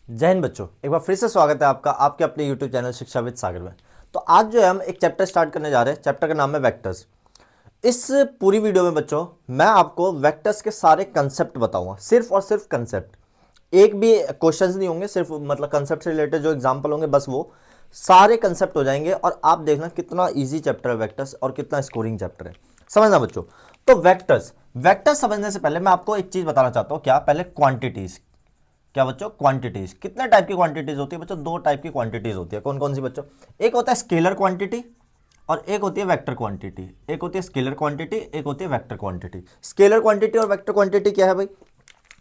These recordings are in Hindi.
जय हिंद बच्चों, एक बार फिर से स्वागत है आपका आपके अपने YouTube चैनल शिक्षा विद सागर में। तो आज जो है हम एक चैप्टर स्टार्ट करने जा रहे हैं। चैप्टर का नाम है वेक्टर्स। इस पूरी वीडियो में बच्चों मैं आपको वेक्टर्स के सारे कंसेप्ट बताऊंगा, सिर्फ और सिर्फ कंसेप्ट। एक भी क्वेश्चंस नहीं होंगे, सिर्फ मतलब कंसेप्ट से रिलेटेड जो एग्जाम्पल होंगे बस वो सारे कंसेप्ट हो जाएंगे। और आप देखना कितना ईजी चैप्टर है वेक्टर्स और कितना स्कोरिंग चैप्टर है, समझना बच्चों। तो वेक्टर्स वेक्टर्स समझने से पहले मैं आपको एक चीज बताना चाहता हूँ। क्या? पहले क्वांटिटीज। क्या बच्चों? क्वांटिटीज। कितने टाइप की क्वांटिटीज होती है बच्चों? दो टाइप की क्वांटिटीज होती है। कौन कौन सी बच्चों? एक होता है स्केलर क्वांटिटी और एक होती है वेक्टर क्वांटिटी। एक होती है स्केलर क्वांटिटी, एक होती है वेक्टर क्वांटिटी। स्केलर क्वांटिटी और वेक्टर क्वांटिटी क्या है भाई?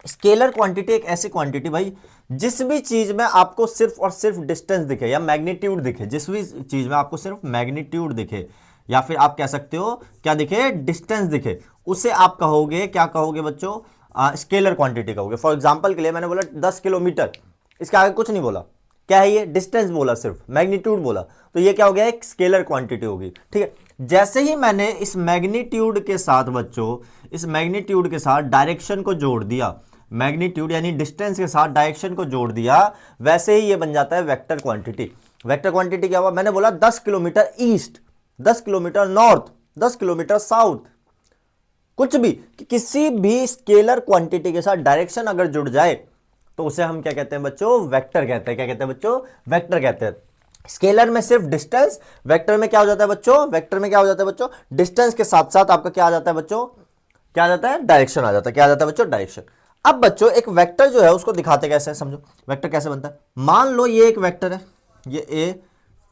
स्केलर क्वांटिटी एक ऐसी क्वांटिटी भाई जिस भी चीज में आपको सिर्फ और सिर्फ डिस्टेंस दिखे या मैग्नीट्यूड दिखे, जिस भी चीज में आपको सिर्फ मैग्नीट्यूड दिखे या फिर आप कह सकते हो क्या दिखे? डिस्टेंस दिखे, उसे आप कहोगे, क्या कहोगे बच्चों? स्केलर क्वांटिटी कहोगे। फॉर एग्जांपल के लिए मैंने बोला 10 किलोमीटर, इसके आगे कुछ नहीं बोला। क्या है ये? डिस्टेंस बोला, सिर्फ मैग्नीट्यूड बोला, तो ये क्या हो गया? एक स्केलर क्वांटिटी होगी। ठीक है। जैसे ही मैंने इस मैग्नीट्यूड के साथ बच्चों, इस मैग्नीट्यूड के साथ डायरेक्शन को जोड़ दिया, मैग्नीट्यूड यानी डिस्टेंस के साथ डायरेक्शन को जोड़ दिया, वैसे ही ये बन जाता है वेक्टर क्वांटिटी। वेक्टर क्वांटिटी क्या हुआ? मैंने बोला 10 kilometre east, 10 kilometre north, 10 kilometre south, कुछ भी, किसी भी स्केलर क्वांटिटी के साथ डायरेक्शन अगर जुड़ जाए तो उसे हम क्या कहते हैं बच्चों? वेक्टर कहते हैं। क्या कहते हैं बच्चों? वेक्टर कहते हैं। स्केलर में सिर्फ डिस्टेंस, वेक्टर में क्या हो जाता है बच्चों? वेक्टर में क्या हो जाता है बच्चों? डिस्टेंस के साथ साथ आपका क्या आ जाता है बच्चों? क्या आ जाता है? डायरेक्शन आ जाता है। क्या आ जाता है बच्चों? डायरेक्शन। अब बच्चों एक वेक्टर जो है उसको दिखाते कैसे हैं, समझो। वेक्टर कैसे बनता है? मान लो ये एक वेक्टर है, ये ए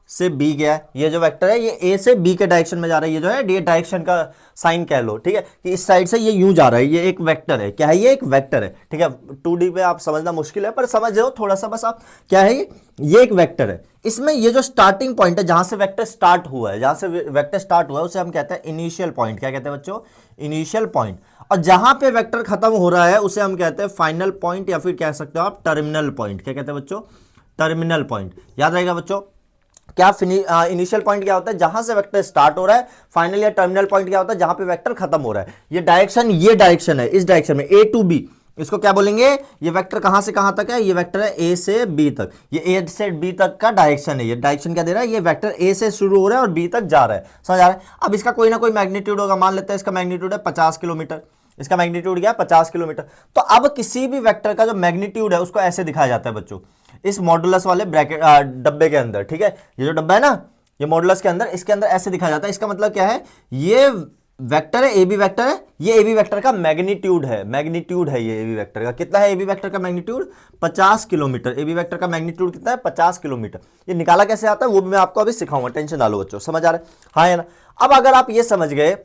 से बी गया है। ये जो वेक्टर है ये ए से बी के डायरेक्शन में जा रहा है। ये जो है ये डायरेक्शन का साइन कह लो, ठीक है, कि इस साइड से ये यूं जा रहा है। ये एक वेक्टर है। क्या है? ये एक वेक्टर है। ठीक है। 2D पे आप समझना मुश्किल है पर समझ जाओ थोड़ा सा बस आप। क्या है ये एक वेक्टर है। इसमें ये जो स्टार्टिंग पॉइंट है, जहां से वेक्टर स्टार्ट हुआ है, जहां से वेक्टर स्टार्ट हुआ है, उसे हम कहते हैं इनिशियल पॉइंट। क्या कहते हैं बच्चों? Initial point. और जहां पे वेक्टर खत्म हो रहा है उसे हम कहते हैं फाइनल पॉइंट, या फिर कह सकते हो आप टर्मिनल पॉइंट। क्या कहते हैं बच्चों? Terminal point. याद रहेगा बच्चों। क्या इनिशियल पॉइंट क्या होता है? जहां से वेक्टर स्टार्ट हो रहा है। फाइनल या टर्मिनल पॉइंट क्या होता है? जहां पे वेक्टर खत्म हो रहा है। ये डायरेक्शन है, इस डायरेक्शन में ए टू बी, इसको क्या बोलेंगे? ये वेक्टर कहां से कहां तक है? ये वेक्टर है ए से बी तक। ये ए से बी तक का डायरेक्शन है। ये डायरेक्शन क्या दे रहा है? ये वेक्टर ए से शुरू हो रहा है और बी तक जा रहा है। समझ आ रहा है? अब इसका कोई ना कोई मैग्नीट्यूड होगा। मान लेते हैं इसका मैग्नीट्यूड है 50 किलोमीटर। इसका मैग्नीट्यूड क्या है? 50 किलोमीटर। तो अब किसी भी वेक्टर का जो मैग्नीट्यूड है उसको ऐसे दिखाया जाता है बच्चों, इस मॉडुलस वाले ब्रैकेट डब्बे के अंदर। ठीक है। ये जो डब्बा है ना, ये मॉडुलस के अंदर, इसके अंदर ऐसे दिखाया जाता है। इसका मतलब क्या है? ये वेक्टर है, ए बी वेक्टर है। ये ए बी वेक्टर का मैग्नीट्यूड है। मैग्नीट्यूड है ये ए बी वेक्टर का। कितना है ए बी वेक्टर का magnitude? 50 kilometre. A B vector का मैग्नीट्यूड कितना है? 50 किलोमीटर। ये निकाला कैसे आता है वो भी मैं आपको अभी सिखाऊंगा, टेंशन ना लो बच्चों। समझ आ रहा है? हाँ है ना? अब अगर आप ये समझ गए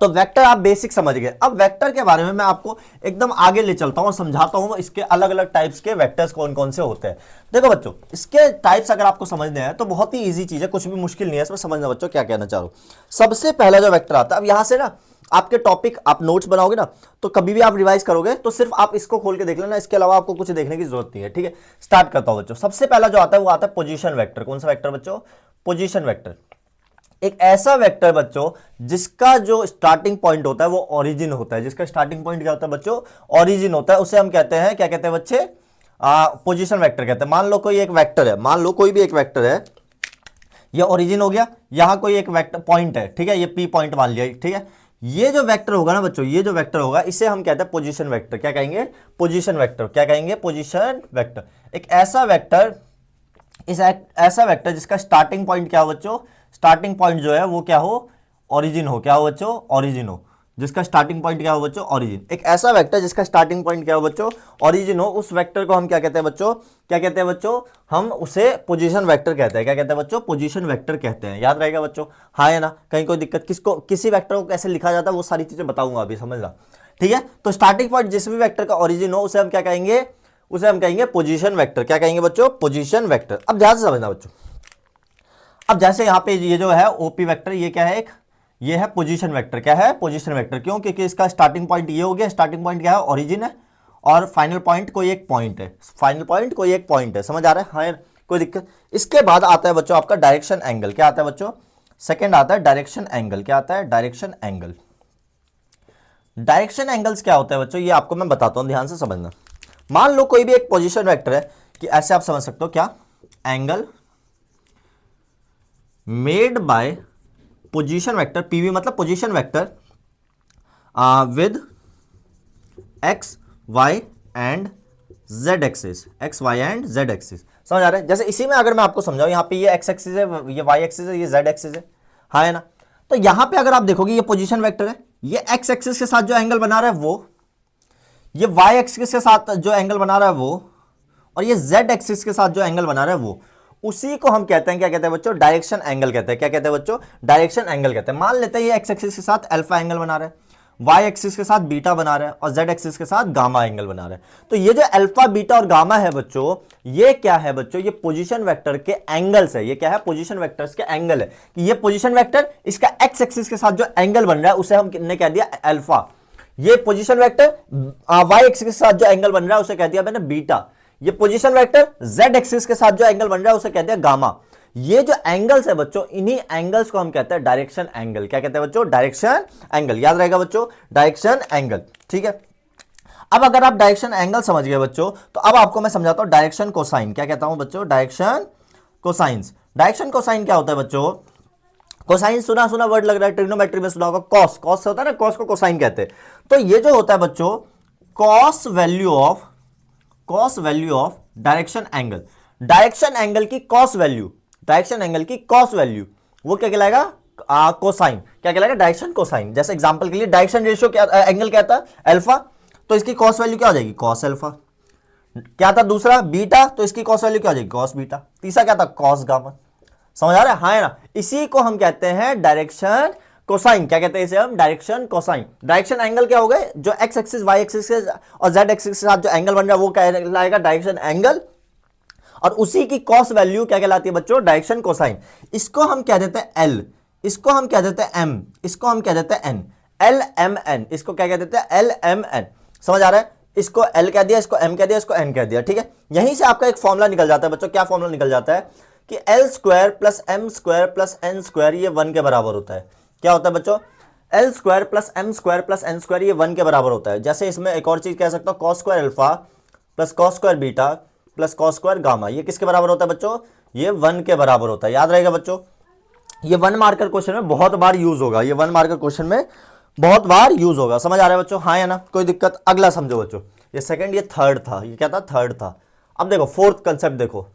तो वेक्टर आप बेसिक समझ गए। अब वेक्टर के बारे में मैं आपको एकदम आगे ले चलता हूं और समझाता हूं इसके अलग अलग टाइप्स के वेक्टर्स कौन कौन से होते हैं। देखो बच्चों, इसके टाइप्स अगर आपको समझने हैं तो बहुत ही इजी चीज है, कुछ भी मुश्किल नहीं है इसमें। समझना बच्चों क्या कहना चाह रहा हूं। सबसे पहला जो वेक्टर आता है, अब यहां से ना आपके टॉपिक आप नोट्स बनाओगे ना, तो कभी भी आप रिवाइज करोगे तो सिर्फ आप इसको खोल के देख लेना, इसके अलावा आपको कुछ देखने की जरूरत नहीं है। ठीक है। स्टार्ट करता हूं बच्चों। सबसे पहला जो आता है वो आता है पोजीशन वेक्टर। कौन सा वेक्टर बच्चों? Position vector. एक ऐसा वेक्टर बच्चों जिसका जो स्टार्टिंग पॉइंट होता है वो ओरिजिन होता है। जिसका स्टार्टिंग पॉइंट क्या होता है बच्चों? ओरिजिन होता है। उसे हम कहते हैं, क्या कहते हैं बच्चे? पोजीशन वेक्टर कहते हैं। मान लो कोई एक वेक्टर है, मान लो कोई भी एक वेक्टर है, ये ओरिजिन हो गया। यहां कोई एक वेक्टर पॉइंट है, ठीक है, ये पी पॉइंट मान लिया, ठीक है। ये जो वेक्टर होगा ना बच्चों, ये जो वेक्टर होगा इसे हम कहते हैं पोजीशन वेक्टर। क्या कहेंगे? Position vector. क्या कहेंगे? Position vector. एक ऐसा वेक्टर, ऐसा वेक्टर जिसका स्टार्टिंग पॉइंट क्या हो बच्चों? स्टार्टिंग पॉइंट जो है वो क्या हो? ओरिजिन हो। क्या हो बच्चों? ओरिजिन हो। जिसका स्टार्टिंग पॉइंट क्या हो बच्चों? ओरिजिन। एक ऐसा वेक्टर जिसका स्टार्टिंग पॉइंट क्या हो बच्चों? ओरिजिन हो। उस वेक्टर को हम क्या कहते हैं बच्चों? क्या कहते हैं बच्चों? हम उसे पोजीशन वेक्टर कहते हैं। क्या कहते हैं बच्चों? पोजीशन वेक्टर कहते हैं। याद रहेगा बच्चों? हाँ है ना? कहीं कोई दिक्कत? किसको, किसी वेक्टर को कैसे लिखा जाता है वो सारी चीजें बताऊंगा अभी, समझना। ठीक है। तो स्टार्टिंग पॉइंट जिस भी वेक्टर का ओरिजिन हो उसे हम क्या कहेंगे? उसे हम कहेंगे पोजीशन वेक्टर। क्या कहेंगे बच्चों? Position vector. अब ध्यान से समझना बच्चों। अब जैसे यहां पे ये जो है ओपी वेक्टर, ये क्या है? एक ये है पोजीशन वेक्टर। क्या है? Position vector. क्यों? क्योंकि इसका स्टार्टिंग पॉइंट ये हो गया। स्टार्टिंग पॉइंट क्या है? ओरिजिन है। और फाइनल पॉइंट कोई एक पॉइंट है। फाइनल पॉइंट कोई एक पॉइंट है। समझ आ रहा है? हाँ, कोई दिक्कत? इसके बाद आता है बच्चों आपका डायरेक्शन एंगल। क्या आता है बच्चों? सेकेंड आता है डायरेक्शन एंगल। क्या आता है? Direction angle. डायरेक्शन एंगल्स क्या होता है बच्चों? ये आपको मैं बताता हूं, ध्यान से समझना। मान लो कोई भी एक पोजीशन वेक्टर है। कि ऐसे आप समझ सकते हो क्या, angle made by position vector, PV मतलब position vector, with X Y and Z axis, X Y and Z axis. समझ आ रहा है? जैसे इसी में अगर मैं आपको समझाऊं, यहां पे ये एक्स एक्सिस है, ये वाई एक्सिस है, ये जेड एक्सिस है, हाँ है ना। तो यहां पे अगर आप देखोगे ये पोजीशन वेक्टर है, ये एक्स एक्सिस के साथ जो एंगल बना रहा है वो, ये वाई एक्सिस के साथ जो एंगल बना रहा है वो, और ये जेड एक्सिस के साथ जो एंगल बना रहा है वो, उसी को हम कहते हैं, क्या कहते हैं बच्चों, डायरेक्शन एंगल कहते हैं। क्या कहते हैं बच्चों, डायरेक्शन एंगल कहते हैं। मान लेते हैं ये एक्स एक्सिस के साथ अल्फा एंगल बना रहा है, वाई एक्सिस के साथ बीटा बना रहा है, और जेड एक्सिस के साथ गामा एंगल बना रहा है। तो ये जो अल्फा बीटा और गामा है बच्चों, ये क्या है बच्चों, ये पोजीशन वेक्टर के एंगल्स है। ये क्या है, पोजीशन वेक्टर्स के एंगल है। कि ये पोजीशन वेक्टर, इसका एक्स एक्सिस के साथ जो एंगल बन रहा है उसे हमने कह दिया अल्फा। ये पोजीशन वेक्टर वाई एक्सिस के साथ जो एंगल बन रहा है उसे कह दिया मैंने बीटा। ये पोजीशन वेक्टर जेड एक्सिस के साथ जो एंगल बन रहा है उसे कहते हैं गामा। ये जो एंगल्स है बच्चों, इन्हीं एंगल्स को हम कहते हैं डायरेक्शन एंगल। क्या कहते हैं बच्चों, डायरेक्शन एंगल। याद रहेगा बच्चों, डायरेक्शन एंगल। ठीक है, अब अगर आप डायरेक्शन एंगल समझ गए बच्चों, तो अब आपको मैं समझाता हूं डायरेक्शन कोसाइन। क्या कहता हूं बच्चों, डायरेक्शन कोसाइंस। डायरेक्शन कोसाइन क्या होता है बच्चों, कोसाइन सुना सुना वर्ड लग रहा है, ट्रिग्नोमेट्री में सुना होगा, कॉस, कॉस से होता है ना, कॉस को कोसाइन कहते हैं। तो ये जो होता है बच्चों, cos value of direction angle, direction angle की कॉस वैल्यू, डायरेक्शन एंगल की कॉस वैल्यू, वो क्या कहलाएगा, कोसाइन। क्या कहलाएगा, डायरेक्शन कोसाइन। जैसे एग्जांपल के लिए डायरेक्शन रेशियो क्या, एंगल क्या था, अल्फा, तो इसकी कॉस वैल्यू क्या हो जाएगी, कॉस अल्फा। क्या था दूसरा, बीटा, तो इसकी कॉस वैल्यू क्या हो जाएगी, कॉस बीटा। तीसरा क्या था, कॉस गामा। समझ आ रहा है, हाँ है ना। इसी को हम कहते हैं डायरेक्शन कोसाइन। क्या कहते हैं इसे हम, डायरेक्शन कोसाइन। डायरेक्शन एंगल क्या हो गए, जो एक्स एक्सिस वाई एक्सिस और जेड एक्सिस के साथ जो एंगल बन रहा है वो कहलाएगा डायरेक्शन एंगल, और उसी की कॉस वैल्यू क्या कहलाती है बच्चों, डायरेक्शन कोसाइन। इसको हम कह देते हैं एल, इसको हम कह देते हैं एम, इसको हम कह देते हैं एन, एल एम एन। इसको क्या कह देते हैं, एल एम एन। समझ आ रहा है, इसको एल कह दिया, इसको एम कह दिया, इसको एन कह दिया। ठीक है, यहीं से आपका एक फॉर्मूला निकल जाता है बच्चों। क्या फॉर्मूला निकल जाता है कि L square plus M square plus N square ये 1 के बराबर होता है। क्या होता है बच्चों, L square plus M square plus N square ये 1 के बराबर होता है। जैसे इसमें एक और चीज कह सकता हूं, cos square alpha plus cos square beta plus cos square gamma, ये किसके बराबर होता है बच्चों, ये 1 के बराबर होता है। याद रहेगा बच्चों, ये 1 मार्कर क्वेश्चन में बहुत बार यूज होगा, ये 1 मार्कर क्वेश्चन में बहुत बार यूज होगा। समझ आ रहा है बच्चों, हाँ या ना, कोई दिक्कत। अगला समझो बच्चों, ये सेकंड, ये थर्ड था, ये क्या था, थर्ड था। अब देखो फोर्थ कंसेप्ट देखो।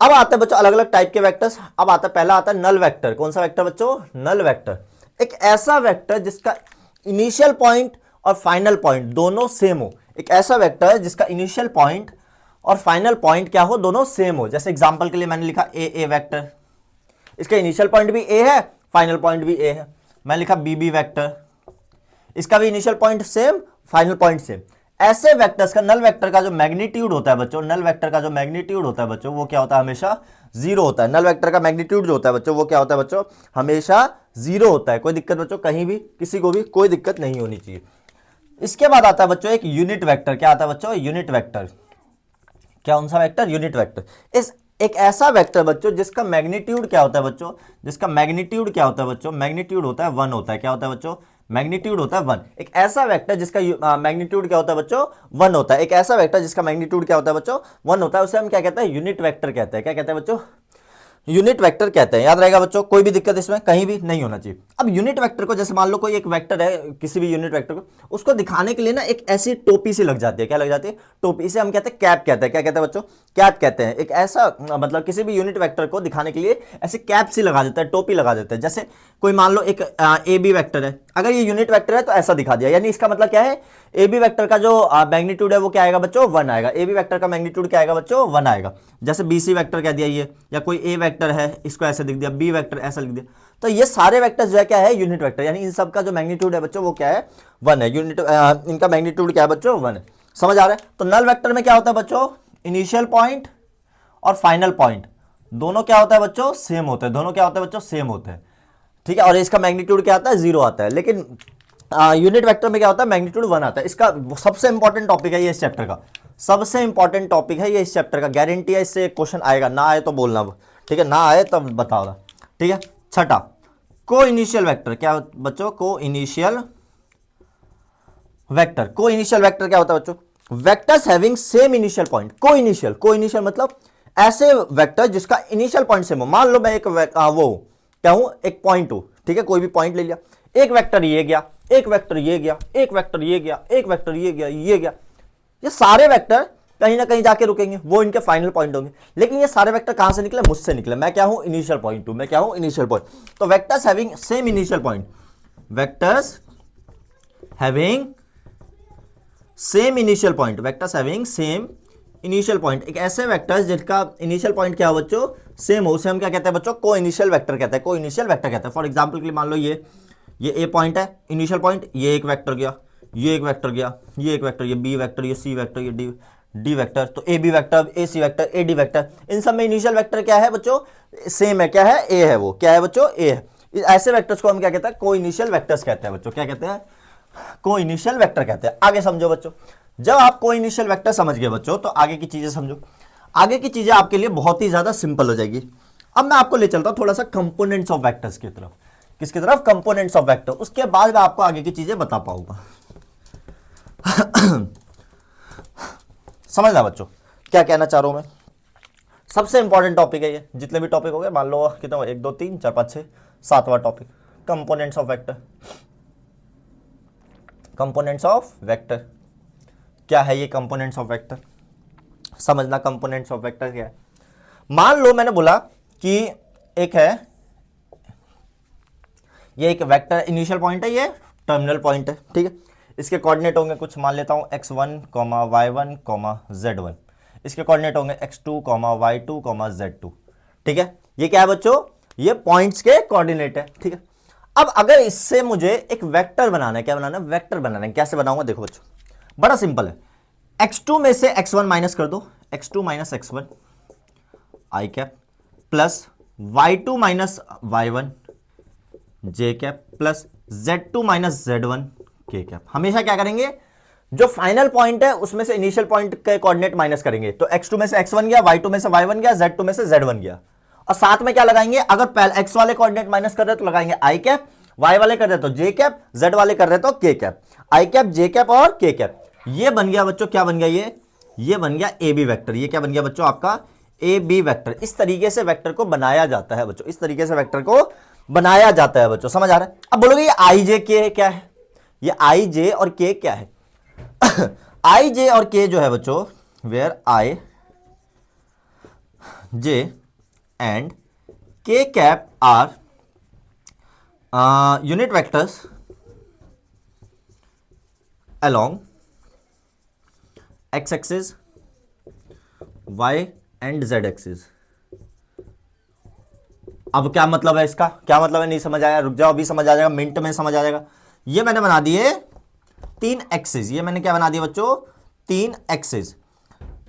अब आते हैं बच्चों अलग अलग टाइप के वेक्टर्स। अब आता है, पहला आता है नल वेक्टर। कौन सा वेक्टर बच्चों, नल वेक्टर। एक ऐसा वेक्टर जिसका इनिशियल पॉइंट और फाइनल पॉइंट दोनों सेम हो। एक ऐसा वेक्टर जिसका इनिशियल पॉइंट और फाइनल पॉइंट क्या हो, दोनों सेम हो। जैसे एग्जांपल के लिए मैंने लिखा ए वेक्टर, इसका इनिशियल पॉइंट भी ए है, फाइनल पॉइंट भी ए है। मैं लिखा बी वेक्टर, इसका भी initial point same, final point same. ऐसे वेक्टर्स का, नल वेक्टर का जो मैग्नीट्यूड होता है बच्चों, नल वेक्टर का जो मैग्नीट्यूड होता है बच्चों, वो क्या होता है, हमेशा जीरो होता है। नल वेक्टर का मैग्नीट्यूड जो होता है बच्चों, वो क्या होता है बच्चों, हमेशा जीरो होता है। कोई दिक्कत बच्चों, कहीं भी किसी को भी कोई दिक्कत नहीं होनी चाहिए। इसके बाद आता है बच्चों एक यूनिट वेक्टर। क्या आता है बच्चों, यूनिट वेक्टर। क्या, कौन सा वेक्टर, यूनिट वेक्टर। इस एक ऐसा वेक्टर बच्चों जिसका मैग्नीट्यूड क्या होता है बच्चों, जिसका मैग्नीट्यूड क्या होता है बच्चों, मैग्नीट्यूड होता है 1 होता है। क्या होता है बच्चों, मैग्नीट्यूड होता है 1। एक ऐसा वेक्टर जिसका मैग्नीट्यूड क्या होता है बच्चों, 1 होता है। एक ऐसा वेक्टर जिसका मैग्नीट्यूड क्या होता है बच्चों, 1 होता है, उसे हम क्या कहते हैं, यूनिट वेक्टर कहते हैं। क्या कहते हैं बच्चों, यूनिट वेक्टर कहते हैं। याद रहेगा बच्चों, कोई भी दिक्कत इसमें कहीं भी नहीं होना चाहिए। अब यूनिट वेक्टर को, जैसे मान लो कोई एक वेक्टर है, किसी भी यूनिट वेक्टर को, उसको दिखाने के लिए ना एक ऐसी टोपी सी लग जाती है। क्या लग जाती है, टोपी। इसे हम कहते हैं कैप कहते हैं। क्या कहते हैं बच्चों, कैप कहते हैं। एक ऐसा मतलब किसी भी यूनिट वेक्टर को दिखाने के लिए ऐसे कैप सी लगा देता है, टोपी लगा देता है। जैसे कोई मान लो एक ए बी वेक्टर है, अगर ये यूनिट वेक्टर है तो ऐसा दिखा दिया, यानी इसका मतलब क्या है, ए बी वेक्टर का जो मैग्नीट्यूड है वो क्या आएगा बच्चों, 1 आएगा। ए बी वेक्टर का मैग्नीट्यूड क्या आएगा बच्चों, 1 आएगा। जैसे बी सी वेक्टर कह दिया ये, या कोई ए वेक्टर है, इसको ऐसे लिख दिया, बी वेक्टर ऐसा लिख दिया। तो ये सारे वेक्टर्स जो है क्या है, यूनिट वेक्टर, यानी इन सब का जो मैग्नीट्यूड है बच्चों वो क्या है, 1 है। यूनिट इनका मैग्नीट्यूड क्या है बच्चों, 1 है। समझ आ रहा है। तो नल वेक्टर में क्या होता है बच्चों, इनिशियल पॉइंट और फाइनल पॉइंट दोनों क्या होता है बच्चों, सेम होते हैं। दोनों क्या होते हैं बच्चों, सेम होते हैं। ठीक है, और इसका मैग्नीट्यूड क्या आता है, 0 आता है। लेकिन यूनिट वेक्टर में क्या होता है, मैग्नीट्यूड 1 आता है। इसका सबसे इंपॉर्टेंट टॉपिक है ये इस चैप्टर का, सबसे इंपॉर्टेंट टॉपिक है ये इस चैप्टर का। गारंटी है इससे क्वेश्चन आएगा, ना आए तो बोलना, ठीक है, ना आए तब बताओ। ठीक है, छठा को इनिशियल वेक्टर। क्या बच्चों, को इनिशियल वेक्टर। को इनिशियल वेक्टर क्या होता है बच्चों, vectors having same initial point, को इनिशियल मतलब ऐसे वेक्टर जिसका इनिशियल पॉइंट सेम हो। मान लो मैं एक वो क्या हूं, एक पॉइंट हूं, ठीक है, कोई भी पॉइंट ले लिया, एक वेक्टर ये गया, एक वेक्टर ये गया, एक वेक्टर ये गया, एक वेक्टर ये गया, ये गया, ये सारे वेक्टर कहीं ना कहीं जाके रुकेंगे, वो इनके फाइनल पॉइंट होंगे। लेकिन ये सारे वेक्टर कहां से निकले, मुझसे निकले। मैं क्या हूं, इनिशियल पॉइंट हूं, मैं क्या हूं, इनिशियल पॉइंट। तो vectors having same initial point, vectors having same initial point, vectors having same initial point, एक ऐसे वेक्टर्स जिनका इनिशियल पॉइंट क्या हो बच्चों, सेम हो, उसे हम क्या कहते हैं बच्चों, को इनिशियल वेक्टर कहते हैं, को इनिशियल वेक्टर कहते हैं। फॉर एग्जांपल के लिए मान लो ये ए पॉइंट है, इनिशियल पॉइंट, ये एक वेक्टर गया, ये एक वेक्टर गया, ये एक वेक्टर, ये बी वेक्टर, ये सी वेक्टर, ये डी वेक्टर, तो A B vector, A C vector, A D vector, इन सब में इनिशियल वेक्टर क्या है बच्चों, सेम है, क्या है, ए है, वो क्या है बच्चों, ए है। ऐसे वेक्टर्स को हम क्या कहते हैं, को इनिशियल वेक्टर्स कहते हैं बच्चों, क्या कहते हैं, को इनिशियल वेक्टर कहते हैं। आगे समझो बच्चों, जब आप को इनिशियल वेक्टर समझ गए बच्चों, तो आगे की चीजें समझो। आगे की चीजें आपके लिए बहुत ही ज्यादा सिंपल हो जाएगी। अब मैं आपको ले चलता हूं थोड़ा सा कंपोनेंट्स ऑफ वेक्टर्स की तरफ, किसकी तरफ, कंपोनेंट्स ऑफ वेक्टर। उसके बाद मैं आपको आगे की चीजें बता पाऊंगा। समझना बच्चों क्या कहना चाह रहा हूं मैं। सबसे इंपॉर्टेंट टॉपिक है ये, जितने भी टॉपिक हो गए, मान लो कितना, 1 2 3 4 5 6 7वां topic, components of vector. Components of vector क्या है, ये कंपोनेंट्स ऑफ वेक्टर समझना। कंपोनेंट्स ऑफ वेक्टर क्या है, मान लो मैंने बोला कि एक है, ये एक वेक्टर इनिशियल पॉइंट है, ये टर्मिनल पॉइंट है, ठीक है। इसके कोऑर्डिनेट होंगे कुछ, मान लेता हूं x1, y1, z1। इसके कोऑर्डिनेट होंगे x2, y2, z2, ठीक है। ये क्या है बच्चों, ये पॉइंट्स के कोऑर्डिनेट है, ठीक है। अब अगर इससे मुझे एक वेक्टर बनाना है, क्या बनाना है, वेक्टर बनाना है। कैसे बनाऊंगा देखो बच्चों, बड़ा सिंपल है। x2 में से x1 माइनस कर दो, x2 minus x1 I cap, plus y2 minus y1 J cap, plus z2 minus z1 K cap. हमेशा क्या करेंगे, जो फाइनल पॉइंट है उसमें से इनिशियल पॉइंट के कोऑर्डिनेट माइनस करेंगे। तो x2 में से x1 गया, y2 में से y1 गया, z2 में से z1 गया, और साथ में क्या लगाएंगे, अगर पहले x वाले कोऑर्डिनेट माइनस कर रहे तो लगाएंगे आई कैप, y वाले कर रहे तो जे कैप, z वाले कर रहे तो के कैप, आई कैप, जे कैप और के कैप। ये बन गया बच्चों, क्या बन गया, ये बन गया ए बी वेक्टर। ये क्या बन गया बच्चों, आपका ए बी वेक्टर। इस तरीके से वेक्टर को बनाया जाता है बच्चों, इस तरीके से वेक्टर को बनाया जाता है बच्चों, समझ आ रहा है। अब बोलोगे ये आई जे के क्या है, ये आई जे और के क्या है। आई जे और के जो है बच्चों, where I J and K cap are unit vectors along x axis, y and z axis. अब क्या मतलब है इसका, क्या मतलब है, नहीं समझ आया, रुक जाओ, अभी समझ आ जाएगा, मिनट में समझ आ जाएगा। ये मैंने बना दिए 3 एक्सिस, ये मैंने क्या बना दिया बच्चों, 3 axis,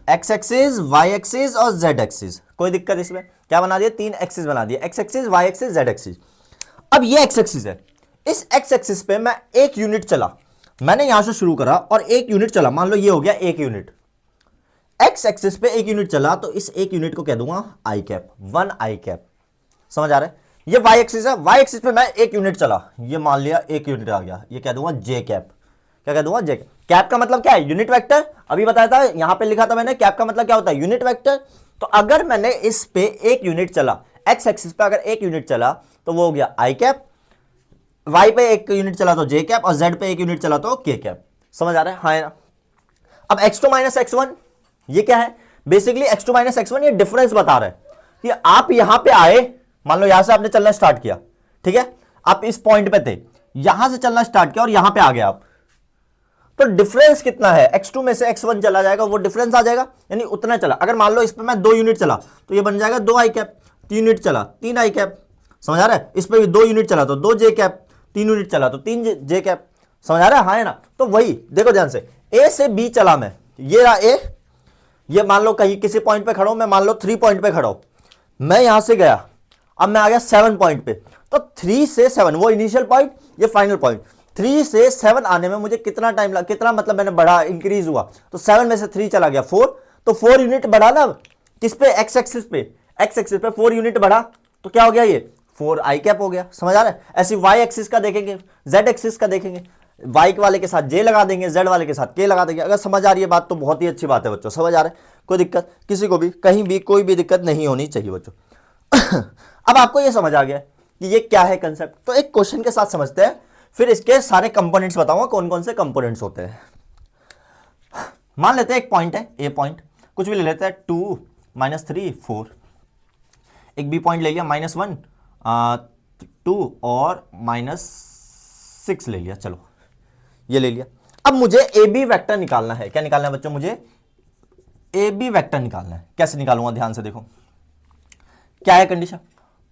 x axis, y axis और z एक्सिस। कोई दिक्कत इसमें, क्या बना दिया, 3 एक्सिस बना दिया, x axis, y axis, z axis. अब ये x एक्सिस है, इस x एक्सिस पे मैं एक यूनिट चला, मैंने यहां से शुरू करा और एक यूनिट चला, मान लो ये हो गया एक यूनिट, x एक्सिस पे एक यूनिट चला, तो इस एक यूनिट को कह दूंगा आई कैप, 1 आई कैप। समझ आ रहा है। ये y एक्सिस है, y एक्सिस पे मैं एक यूनिट चला, ये मान लिया एक यूनिट आ गया, ये कह दूंगा जे कैप। क्या कह दूंगा, जे कैप का मतलब क्या है, यूनिट वेक्टर। अभी बताया था, यहां पे लिखा था मैंने, कैप का मतलब क्या होता है, यूनिट वेक्टर। तो अगर मैंने इस पे एक यूनिट चला, x एक्सिस पे अगर एक यूनिट चला तो वो हो गया आई कैप, y पे एक यूनिट चला तो जे कैप, और z पे एक यूनिट चला तो के कैप। समझ आ रहा है, हाँ है ना। अब x2 माइनस x1 ये क्या है, बेसिकली x2 माइनस x1 ये डिफरेंस बता रहा है कि आप यहां पे आए, मान लो यहां से आपने चलना स्टार्ट किया, ठीक है, आप इस पॉइंट पे थे, यहां से चलना स्टार्ट किया और यहां पे आ गए आप, तो डिफरेंस कितना है, x2 में से x1 चला जाएगा, वो डिफरेंस आ जाएगा, यानी उतना चला। अगर मान लो इस पे मैं 2 यूनिट चला तो ये बन जाएगा 2 आई कैप, 3 यूनिट चला 3 आई कैप। समझ आ रहा है। इस पे भी 2 यूनिट चला तो 2 जे कैप, 3 यूनिट चला तो 3 जे कैप। समझ आ रहा है, हाँ है ना। तो वही देखो ध्यान से, ए से बी चला मैं, ये रहा ए, ये मान लो कहीं किसी पॉइंट पे खड़ा हूं मैं, मान लो 3 पॉइंट पे खड़ा हूं, मैं यहां से गया, अब मैं आ गया 7 पॉइंट पे, तो 3 से 7 वो इनिशियल पॉइंट, ये फाइनल पॉइंट, 3 से 7 आने में मुझे कितना टाइम लगा, कितना मतलब मैंने बढ़ा, इंक्रीज हुआ, तो 7 में से 3 चला गया 4, तो 4 यूनिट बढ़ा ना किस पे, एक्स एक्सिस पे, एक्स एक्सिस पे 4 यूनिट बढ़ा, तो क्या हो गया, ये 4 आई कैप हो गया। समझ आ रहा है। ऐसी वाई एक्सिस का देखेंगे, जेड एक्सिस का देखेंगे, y वाले के साथ j लगा देंगे, z वाले के साथ k लगा देंगे। अगर समझ आ रही है बात तो बहुत ही अच्छी बात है बच्चों, समझ आ रहा है, कोई दिक्कत किसी को भी कहीं भी कोई भी दिक्कत नहीं होनी चाहिए बच्चों। अब आपको ये समझ आ गया कि ये क्या है कंसेप्ट, तो एक क्वेश्चन के साथ समझते हैं, फिर इसके सारे कंपोनेंट्स बताऊंगा कौन कौन से कंपोनेंट्स होते हैं। मान लेते हैं एक पॉइंट है, ए पॉइंट, कुछ भी ले लेते हैं, 2 -3 4, एक बी पॉइंट ले लिया -1 2 और -6 ले लिया, चलो ये ले लिया। अब मुझे ए बी वैक्टर निकालना है, क्या निकालना है बच्चों, मुझे ए बी वैक्टर निकालना है। कैसे निकालूंगा, ध्यान से देखो क्या है कंडीशन,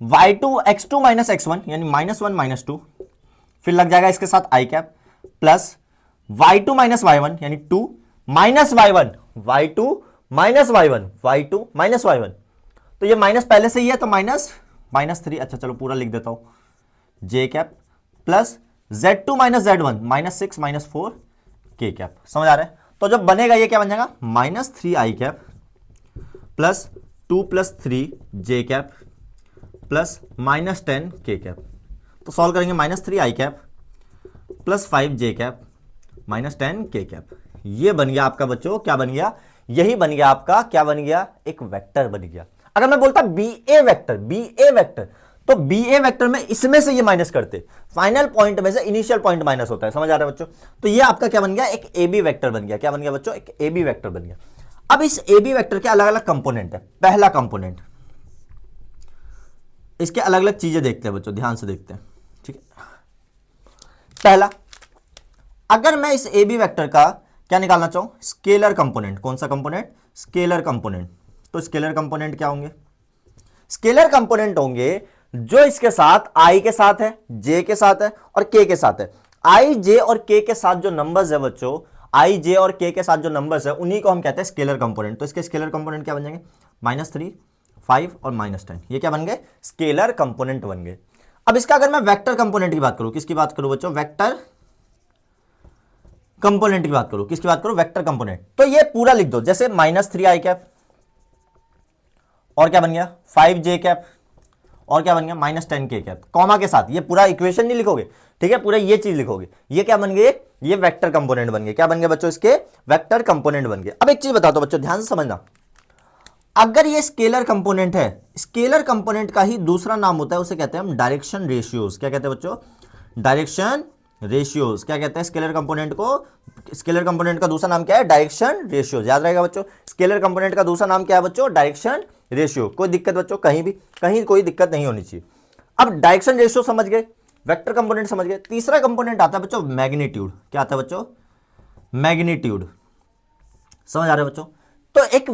y2 x2 - x1 यानी -1 -2, फिर लग जाएगा इसके साथ i cap, plus y2 - y1 यानी 2 minus y1, y2 -y1, y2 -y1, तो ये माइनस पहले से ही है तो -3, अच्छा चलो पूरा लिख देता हूं, j cap plus z2 - z1 -6 -4 k cap, समझ आ रहा है। तो जब बनेगा ये क्या बन जाएगा, -3i cap plus 2 + 3 j cap plus -10 k cap. तो सॉल्व करेंगे, -3i cap plus 5 j cap -10 k cap. ये बन गया आपका बच्चों, क्या बन गया, यही बन गया आपका, क्या बन गया, एक वेक्टर बन गया। अगर मैं बोलता बी ए वेक्टर, तो बी ए वेक्टर में इसमें से ये माइनस करते, फाइनल पॉइंट में से इनिशियल पॉइंट माइनस होता है, समझ आ रहा है बच्चों। तो ये आपका क्या बन गया, एक ए बी वेक्टर बन गया, क्या बन गया बच्चों, एक ए बी वेक्टर बन गया। अब इस ए बी वेक्टर के अलग अलग कंपोनेंट है। पहला कंपोनेंट, इसके अलग अलग चीजें देखते हैं बच्चों, ध्यान से देखते हैं, ठीक है। पहला, अगर मैं इस ए बी वेक्टर का क्या निकालना चाहूं, स्केलर कंपोनेंट, कौन सा कंपोनेंट, स्केलर कंपोनेंट, तो स्केलर कंपोनेंट क्या होंगे, स्केलर कंपोनेंट होंगे जो इसके साथ i के साथ है, j के साथ है और k के साथ है। i, j और k के साथ जो नंबर्स है बच्चों, i, j और k के साथ जो नंबर्स है उन्हीं को हम कहते हैं स्केलर कंपोनेंट। तो इसके स्केलर कंपोनेंट क्या बन जाएंगे, -3 5 और -10, ये क्या बन गए, स्केलर कंपोनेंट बन गए। अब इसका अगर मैं वेक्टर कंपोनेंट की बात करूं, किसकी बात करूं बच्चों, वेक्टर कंपोनेंट की बात करूं, किसकी बात करूं, वेक्टर कंपोनेंट, तो ये पूरा लिख दो, जैसे -3i कैप और क्या बन गया 5j कैप और क्या बन गया -10 k कैप, कॉमा के साथ, ये पूरा इक्वेशन नहीं लिखोगे, ठीक है, पूरा ये चीज लिखोगे, ये क्या बन गए, ये वेक्टर कंपोनेंट बन गए, क्या बन गए बच्चों, इसके वेक्टर कंपोनेंट बन गए। अब एक चीज बता दो बच्चों, ध्यान से समझना, अगर ये स्केलर कंपोनेंट है, स्केलर कंपोनेंट का ही दूसरा नाम होता है, उसे कहते हैं हम डायरेक्शन रेशियोज। क्या कहते हैं बच्चों, डायरेक्शन रेशियोज। क्या कहते हैं स्केलर कंपोनेंट को, स्केलर कंपोनेंट का दूसरा नाम क्या है, डायरेक्शन रेशियोज, याद रहेगा बच्चों। स्केलर कंपोनेंट का दूसरा नाम क्या है बच्चों, डायरेक्शन रेशियो। कोई दिक्कत बच्चों, कहीं भी कहीं कोई दिक्कत नहीं होनी चाहिए। अब डायरेक्शन रेशियो समझ गए, वेक्टर कंपोनेंट समझ गए, तीसरा कंपोनेंट आता है बच्चों मैग्नीट्यूड। क्या आता है बच्चों, मैग्नीट्यूड, समझ आ रहा है बच्चों। तो एक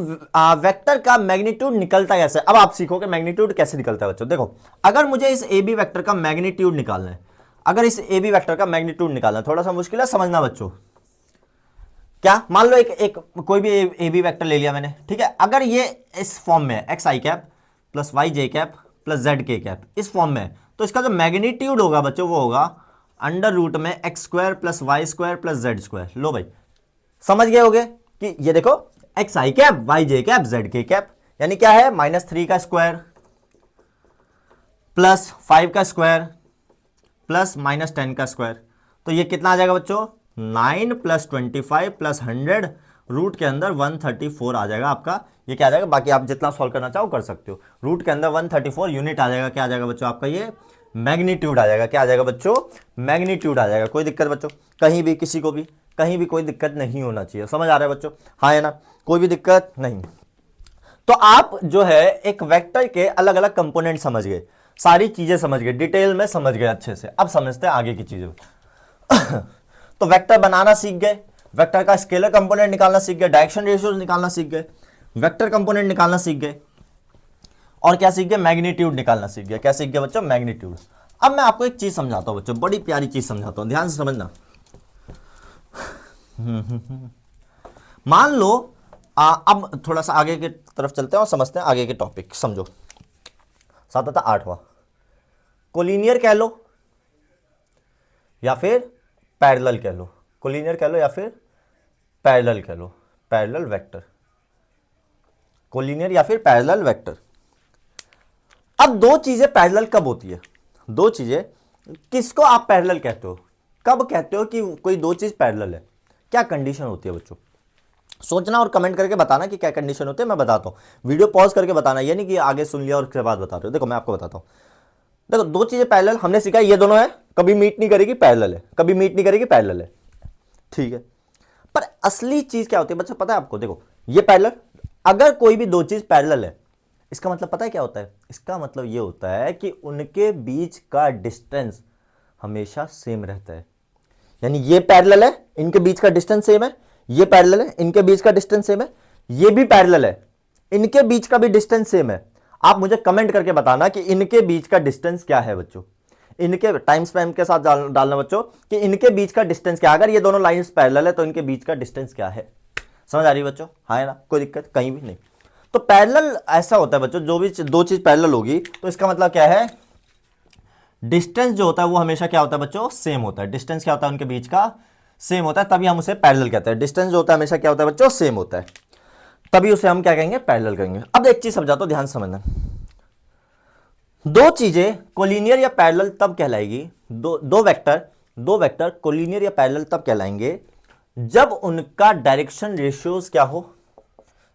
वेक्टर का मैग्नीट्यूड निकलता है कैसे, अब आप सीखोगे मैग्नीट्यूड कैसे निकलता है बच्चों। देखो, अगर मुझे इस ए बी वेक्टर का मैग्नीट्यूड निकालना है, अगर इस ए बी वेक्टर का मैग्नीट्यूड निकालना है, थोड़ा सा मुश्किल है समझना बच्चों। क्या, मान लो एक कोई भी ए बी वेक्टर ले लिया मैंने, ठीक है, अगर ये इस फॉर्म में एक्स आई कैप प्लस वाई जे कैप प्लस जेड के कैप इस फॉर्म में, तो इसका जो मैग्नीट्यूड होगा बच्चों वो होगा √में x² + y² + z²। लो भाई, समझ गए होगे कि ये देखो एक्स आई कैप वाई जे कैप जेड के कैप, यानी क्या है, -3 का स्क्वायर प्लस 5 का स्क्वायर प्लस -10 का स्क्वायर, तो ये कितना आ जाएगा बच्चों, 9 + 25 + 100 रूट के अंदर 134 आ जाएगा आपका। ये क्या आ जाएगा, बाकी आप जितना सॉल्व करना चाहो कर सकते हो। रूट के अंदर 134 यूनिट आ जाएगा, क्या आ जाएगा बच्चों आपका, ये मैग्नीट्यूड आ जाएगा। क्या आ जाएगा बच्चों, मैग्नीट्यूड आ जाएगा। कोई दिक्कत बच्चों, कहीं भी किसी को भी कहीं भी कोई दिक्कत नहीं होना चाहिए, समझ आ रहा है बच्चों, हाँ है ना, कोई भी दिक्कत नहीं। तो आप जो है एक वेक्टर के अलग अलग कंपोनेंट समझ गए, सारी चीजें समझ गए, डिटेल में समझ गए अच्छे से। अब समझते हैं आगे की चीजें। तो वेक्टर बनाना सीख गए, वेक्टर का स्केलर कंपोनेंट निकालना सीख गए, डायरेक्शन रेशियोज निकालना सीख गए, वेक्टर कंपोनेंट निकालना सीख गए, और क्या सीख गए, मैग्नीट्यूड निकालना सीख गए। क्या सीख गए बच्चों, मैग्नीट्यूड। अब मैं आपको एक चीज समझाता हूं बच्चों, बड़ी प्यारी चीज समझाता हूं, ध्यान से समझना। मान लो अब थोड़ा सा आगे की तरफ चलते हैं और समझते हैं आगे के टॉपिक। समझो, 7 था 8वां, कोलिनियर कह लो या फिर पैरेलल कह लो, कोलिनियर कह लो या फिर पैरेलल कह लो, पैरेलल वेक्टर, कोलिनियर या फिर पैरेलल वेक्टर। अब दो चीजें पैरेलल कब होती है, दो चीजें किसको आप पैरेलल कहते हो, कब कहते हो कि कोई दो चीज पैरेलल है? क्या कंडीशन होती है बच्चों? सोचना और कमेंट करके बताना कि क्या कंडीशन होती है। मैं बताता हूँ, वीडियो पॉज करके बताना, ये नहीं कि आगे सुन लिया और उसके बाद बता रहे हो। देखो मैं आपको बताता हूँ। देखो दो चीजें पैरेलल हमने सीखा, ये दोनों है, कभी मीट नहीं करेगी, पैरेलल है, कभी मीट नहीं करेगी, पैरेलल है, ठीक है। पर असली चीज क्या होती है बच्चों, पता है आपको? देखो ये पैरेलल, अगर कोई भी दो चीज पैरेलल है, इसका मतलब पता है क्या होता है? इसका मतलब ये होता है कि उनके बीच का डिस्टेंस हमेशा सेम रहता है। यानी ये पैरेलल है, इनके बीच का डिस्टेंस सेम है, ये पैरेलल है, इनके बीच का डिस्टेंस सेम है, ये भी पैरेलल है, इनके बीच का भी डिस्टेंस सेम है। आप मुझे कमेंट करके बताना कि इनके बीच का डिस्टेंस क्या है बच्चों। इनके टाइम स्पैन के साथ डालना बच्चों कि इनके बीच का डिस्टेंस क्या है। अगर ये दोनों लाइंस पैरेलल है तो इनके बीच का डिस्टेंस क्या है। समझ आ रही है बच्चों? हाँ है ना, कोई दिक्कत कहीं भी नहीं। तो पैरेलल ऐसा होता है बच्चों, जो भी दो चीज पैरेलल होगी तो इसका मतलब क्या है, डिस्टेंस जो होता है वो हमेशा क्या होता है बच्चों, सेम होता है। डिस्टेंस क्या होता है उनके बीच का, सेम होता है, तभी हम उसे पैरेलल कहते हैं। डिस्टेंस जो होता है हमेशा क्या होता है बच्चों, सेम होता है, तभी उसे हम क्या कहेंगे, पैरेलल कहेंगे। अब एक चीज समझाता हूं, ध्यान से समझना। दो चीजें कोलिनियर या पैरेलल तब कहलाएगी, दो वेक्टर कोलिनियर या पैरेलल तब कहलाएंगे जब उनका डायरेक्शन रेशियोज क्या हो,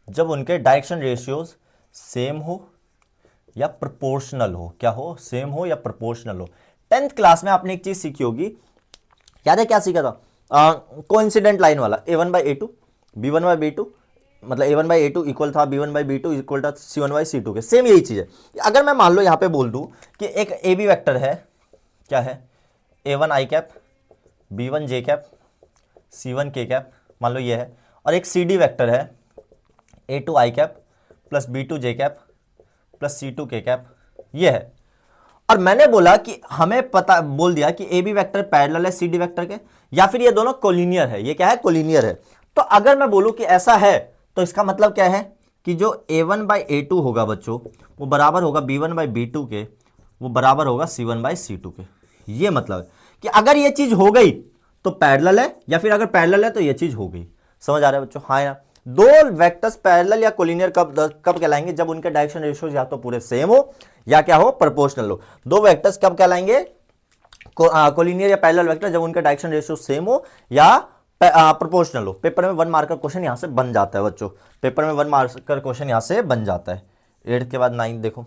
जब उनके डायरेक्शन रेशियोज सेम हो या प्रोपोर्शनल हो। क्या हो? सेम हो या प्रोपोर्शनल हो। 10th क्लास में आपने एक चीज सीखी होगी, याद है क्या सीखा था? कोइंसिडेंट लाइन वाला, a1/a2 b1/b2, मतलब a1/a2 इक्वल था b1/b2 इक्वल था c1/c2 के। सेम यही चीज है। अगर मैं मान लो यहां पे बोल दूं कि एक ए बी वैक्टर है, क्या है, a1 i cap, b1 j cap, c1 k cap, मान लो ये है, और एक सी डी वैक्टर है a2 i cap plus b2 j cap plus c2 k cap, ये है। और मैंने बोला कि हमें पता, बोल दिया कि ए बी वैक्टर पैरेलल है सी डी वैक्टर के, या फिर ये दोनों कोलिनियर है। ये क्या है? कोलिनियर है। तो अगर मैं बोलूं कि ऐसा है तो इसका मतलब क्या है कि जो a1/a2 होगा बच्चों वो बराबर होगा b1/b2 के, वो बराबर होगा c1/c2 के। ये मतलब है कि अगर ये चीज हो गई तो पैरेलल है, या फिर अगर पैरेलल है तो ये चीज हो गई। समझ आ रहा है बच्चों? हाँ या? दो वेक्टर्स पैरेलल या कोलिनियर कब कहलाएंगे? जब उनके डायरेक्शन रेशियोज या तो पूरे सेम हो या क्या हो, प्रोपोर्शनल हो। दो वेक्टर्स कब कहलाएंगे कोलिनियर या पैरेलल वेक्टर? जब उनका डायरेक्शन रेशियो सेम हो या प्रोपोर्शनल हो। पेपर में 1 मार्कर क्वेश्चन यहां से बन जाता है बच्चों, पेपर में 1 मार्कर क्वेश्चन यहां से बन जाता है। 8 के बाद 9 देखो।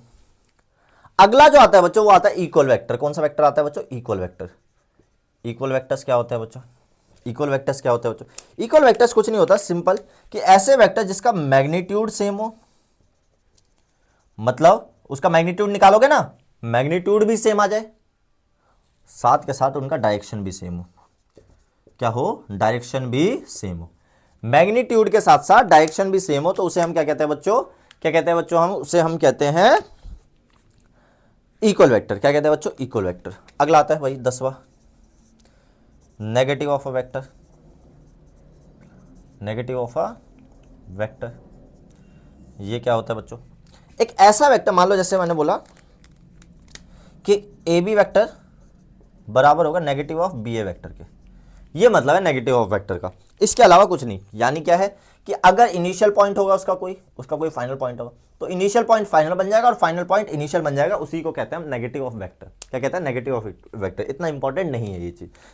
अगला जो आता है बच्चों वो आता है इक्वल वेक्टर। कौन सा वेक्टर आता है बच्चों? Equal vector. इक्वल वेक्टर्स क्या होता है बच्चों? इक्वल वेक्टर्स क्या होता है बच्चों? इक्वल वेक्टर्स कुछ नहीं होता, सिंपल कि ऐसे वेक्टर जिसका मैग्नीट्यूड सेम हो, मतलब उसका मैग्नीट्यूड निकालोगे ना, मैग्नीट्यूड भी सेम आ जाए, साथ के साथ उनका डायरेक्शन भी सेम हो। क्या हो? डायरेक्शन भी सेम हो। मैग्नीट्यूड के साथ साथ डायरेक्शन भी सेम हो तो उसे हम क्या कहते हैं बच्चों? क्या कहते हैं बच्चों? हम उसे हम कहते हैं इक्वल वेक्टर। क्या कहते हैं बच्चों? Equal vector. अगला आता है भाई 10वां, negative of a vector. Negative of a vector, ये क्या होता है बच्चों? एक ऐसा वेक्टर, मान लो जैसे मैंने बोला कि ए बी वेक्टर बराबर होगा negative of B A vector के। ये मतलब है नेगेटिव ऑफ वेक्टर का, इसके अलावा कुछ नहीं। यानी क्या है कि अगर इनिशियल पॉइंट होगा उसका कोई फाइनल पॉइंट होगा, तो इनिशियल पॉइंट फाइनल बन जाएगा और फाइनल पॉइंट इनिशियल बन जाएगा। उसी को कहते हैं हम नेगेटिव ऑफ वेक्टर। क्या कहते हैं? Negative of vector. इतना इंपॉर्टेंट नहीं है ये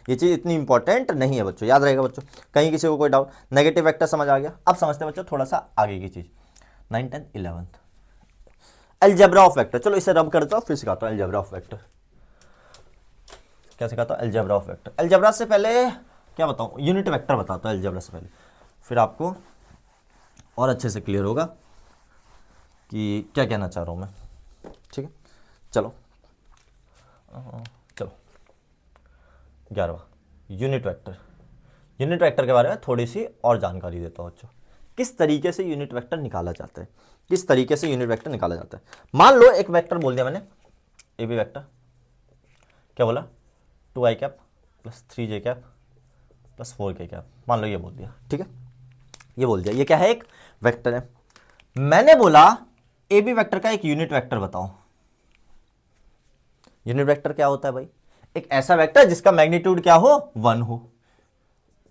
चीज इतनी इंपॉर्टेंट नहीं है बच्चों, याद रहेगा बच्चों। कहीं किसी को कोई डाउट? नेगेटिव वेक्टर समझ आ गया। अब समझते हैं बच्चों थोड़ा सा आगे की चीज, 9th 10th 11th, algebra of vector. चलो इसे रब करता हूं, फिर सिखाता हूं अलजेब्रा ऑफ वेक्टर। क्या सिखाता हूं? Algebra of vector. अलजेब्रा से पहले क्या बताऊं, यूनिट वेक्टर बताता हूं अलजेब्रा से पहले, फिर आपको और अच्छे से क्लियर होगा कि क्या कहना चाह रहा हूं मैं। ठीक है, चलो चलो 11वां, यूनिट वेक्टर। यूनिट वेक्टर के बारे में थोड़ी सी और जानकारी देता हूं बच्चों। किस तरीके से यूनिट वेक्टर निकाला जाता है, किस तरीके से यूनिट वेक्टर निकाला जाता है। मान लो एक वेक्टर बोल दिया मैंने, ए बी वेक्टर, क्या बोला, 2i cap plus 3j cap plus 4k cap, मान लो ये बोल दिया। ठीक है, ये बोल दिया, ये क्या है? एक वेक्टर है। मैंने बोला ए बी वेक्टर का एक यूनिट वेक्टर बताओ। यूनिट वेक्टर क्या होता है भाई? एक ऐसा वेक्टर जिसका मैग्नीट्यूड क्या हो, 1 हो।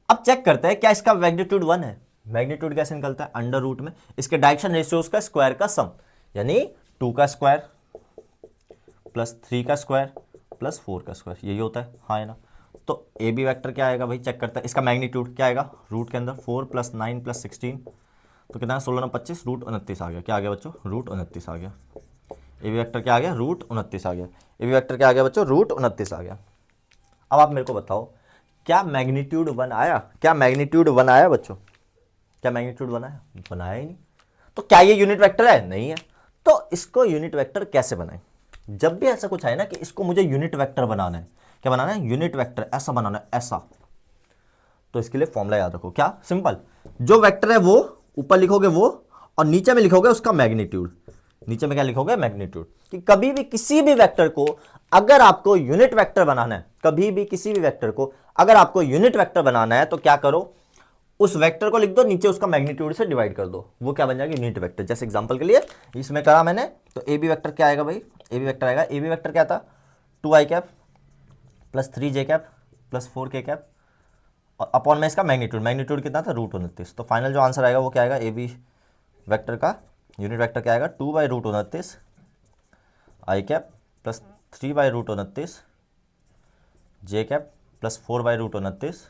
अब चेक करते हैं क्या इसका मैग्नीट्यूड 1 है। मैग्नीट्यूड कैसे निकलता है? अंडर रूट में इसके डायरेक्शन रेशियोज का स्क्वायर का सम, यानी 2 का स्क्वायर प्लस 3 का स्क्वायर प्लस 4 का स्क्वायर, यही होता है। हाँ है ना? तो ए बी वेक्टर क्या आएगा भाई, चेक करते हैं। इसका मैग्नीट्यूड क्या आएगा, रूट के अंदर 4 + 9 + 16, तो कितना है 16 9 25, रूट 29 आ गया। क्या आ गया बच्चों, रूट 29 आ गया। ए बी वेक्टर क्या आ गया, रूट 29 आ गया। ए बी वेक्टर क्या आ गया बच्चों, रूट 29 आ गया। अब आप मेरे को बताओ, क्या मैग्नीट्यूड 1 आया, क्या मैग्नीट्यूड 1 आया बच्चों, क्या मैग्नीट्यूड 1 आया, बनाया ही नहीं। तो क्या ये यूनिट वेक्टर है, नहीं है। तो इसको यूनिट वेक्टर कैसे बनाएं। जब भी ऐसा कुछ आए ना कि इसको मुझे यूनिट वेक्टर बनाना है, क्या बनाना है, यूनिट वेक्टर, ऐसा बनाना है, ऐसा, तो इसके लिए फॉर्मूला याद रखो। क्या, सिंपल, जो वेक्टर है वो ऊपर लिखोगे वो, और नीचे में लिखोगे उसका मैग्नीट्यूड। नीचे में क्या लिखोगे, मैग्नीट्यूड। कि कभी भी किसी भी वेक्टर को अगर आपको यूनिट वेक्टर बनाना है, कभी भी किसी भी वेक्टर को अगर आपको यूनिट वेक्टर बनाना है, तो क्या करो, उस वेक्टर को लिख दो, नीचे उसका मैग्नीट्यूड से डिवाइड कर दो, वो क्या बन जाएगी, यूनिट वेक्टर। जैसे एग्जांपल के लिए इसमें करा मैंने, तो ए बी वेक्टर क्या आएगा भाई, ए बी वेक्टर आएगा, ए बी वेक्टर क्या था, 2i cap plus 3j cap plus 4k cap, और अपॉन में इसका मैग्नीट्यूड, मैग्नीट्यूड कितना था, रूट 29। तो फाइनल जो आंसर आएगा वो क्या आएगा, ए बी वेक्टर का यूनिट वेक्टर क्या आएगा, 2/√29 आई कैप प्लस 3/√29 जे कैप प्लस 4/√29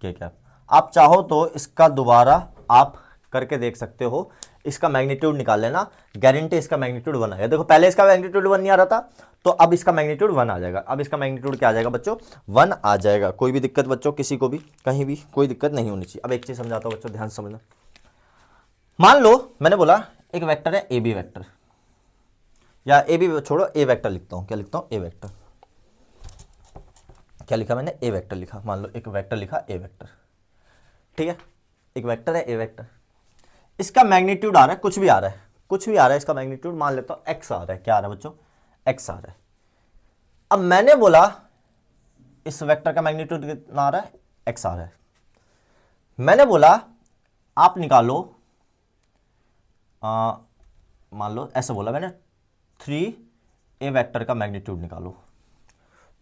के कैप। आप चाहो तो इसका दोबारा आप करके देख सकते हो, इसका मैग्नीट्यूड निकाल लेना, गारंटी इसका मैग्नीट्यूड 1 आएगा। देखो पहले इसका मैग्नीट्यूड 1 नहीं आ रहा था, तो अब इसका मैग्नीट्यूड 1 आ जाएगा। अब इसका मैग्नीट्यूड क्या आ जाएगा बच्चों, 1 आ जाएगा। कोई भी दिक्कत बच्चों, किसी को भी कहीं भी कोई दिक्कत नहीं होनी चाहिए। अब एक चीज समझाता हूं बच्चों, ध्यान से समझना। मान लो मैंने बोला एक वेक्टर है ए बी वेक्टर, या ए बी छोड़ो, ए वेक्टर लिखता हूं, क्या लिखता हूं, ए वेक्टर। क्या लिखा मैंने, ए वेक्टर लिखा। मान लो एक वेक्टर लिखा, ए वेक्टर, ठीक है, एक वेक्टर है ए वेक्टर। इसका मैग्नीट्यूड आ रहा है, कुछ भी आ रहा है, कुछ भी आ रहा है, इसका मैग्नीट्यूड मान लेता हूं एक्स आ रहा है। क्या आ रहा है बच्चों, एक्स आ रहा है। अब मैंने बोला इस वेक्टर का मैग्नीट्यूड कितना आ रहा है, एक्स आ रहा है। मैंने बोला आप निकालो, मान लो ऐसे बोला मैंने, 3a वेक्टर का मैग्नीट्यूड निकालो,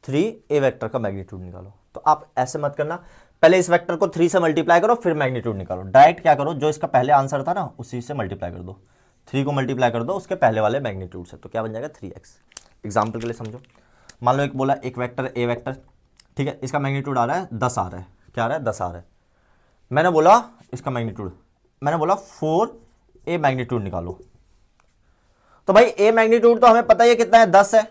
3a वेक्टर का मैग्नीट्यूड निकालो। तो आप ऐसे मत करना, पहले इस वेक्टर को 3 से मल्टीप्लाई करो फिर मैग्नीट्यूड निकालो। डायरेक्ट क्या करो, जो इसका पहले आंसर था ना उसी से मल्टीप्लाई कर दो, 3 को मल्टीप्लाई कर दो उसके पहले वाले मैग्नीट्यूड से, तो क्या बन जाएगा 3x। एग्जाम्पल के लिए समझो, मान लो एक बोला एक वेक्टर ए वेक्टर, ठीक है, इसका मैग्नीट्यूड आ रहा है 10 आ रहा है। क्या आ रहा है, 10 आ रहा है। मैंने बोला इसका मैग्नीट्यूड, मैंने बोला 4a मैग्नीट्यूड निकालो। तो भाई ए मैग्नीट्यूड तो हमें पता ही है कितना है, 10 है।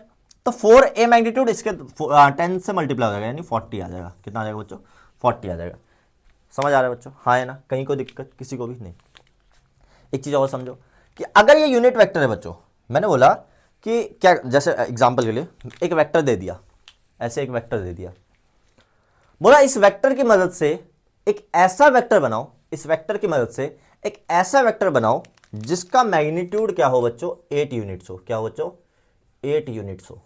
तो 4a मैग्नीट्यूड इसके 10 से मल्टीप्लाई हो जाएगा, यानी 40 आ जाएगा। कितना आ जाएगा बच्चों, 40 आ जाएगा। समझ आ रहा है बच्चों, हाँ है ना, कहीं कोई दिक्कत किसी को भी नहीं। एक चीज और समझो कि अगर ये यूनिट वेक्टर है बच्चों, मैंने बोला कि क्या, जैसे एग्जांपल के लिए एक वेक्टर दे दिया, ऐसे एक वेक्टर दे दिया, बोला इस वेक्टर की मदद से एक ऐसा वेक्टर बनाओ, इस वेक्टर की मदद से एक ऐसा वेक्टर बनाओ जिसका मैग्नीट्यूड क्या हो बच्चों, 8 यूनिट्स हो। क्या हो बच्चों, 8 यूनिट्स हो।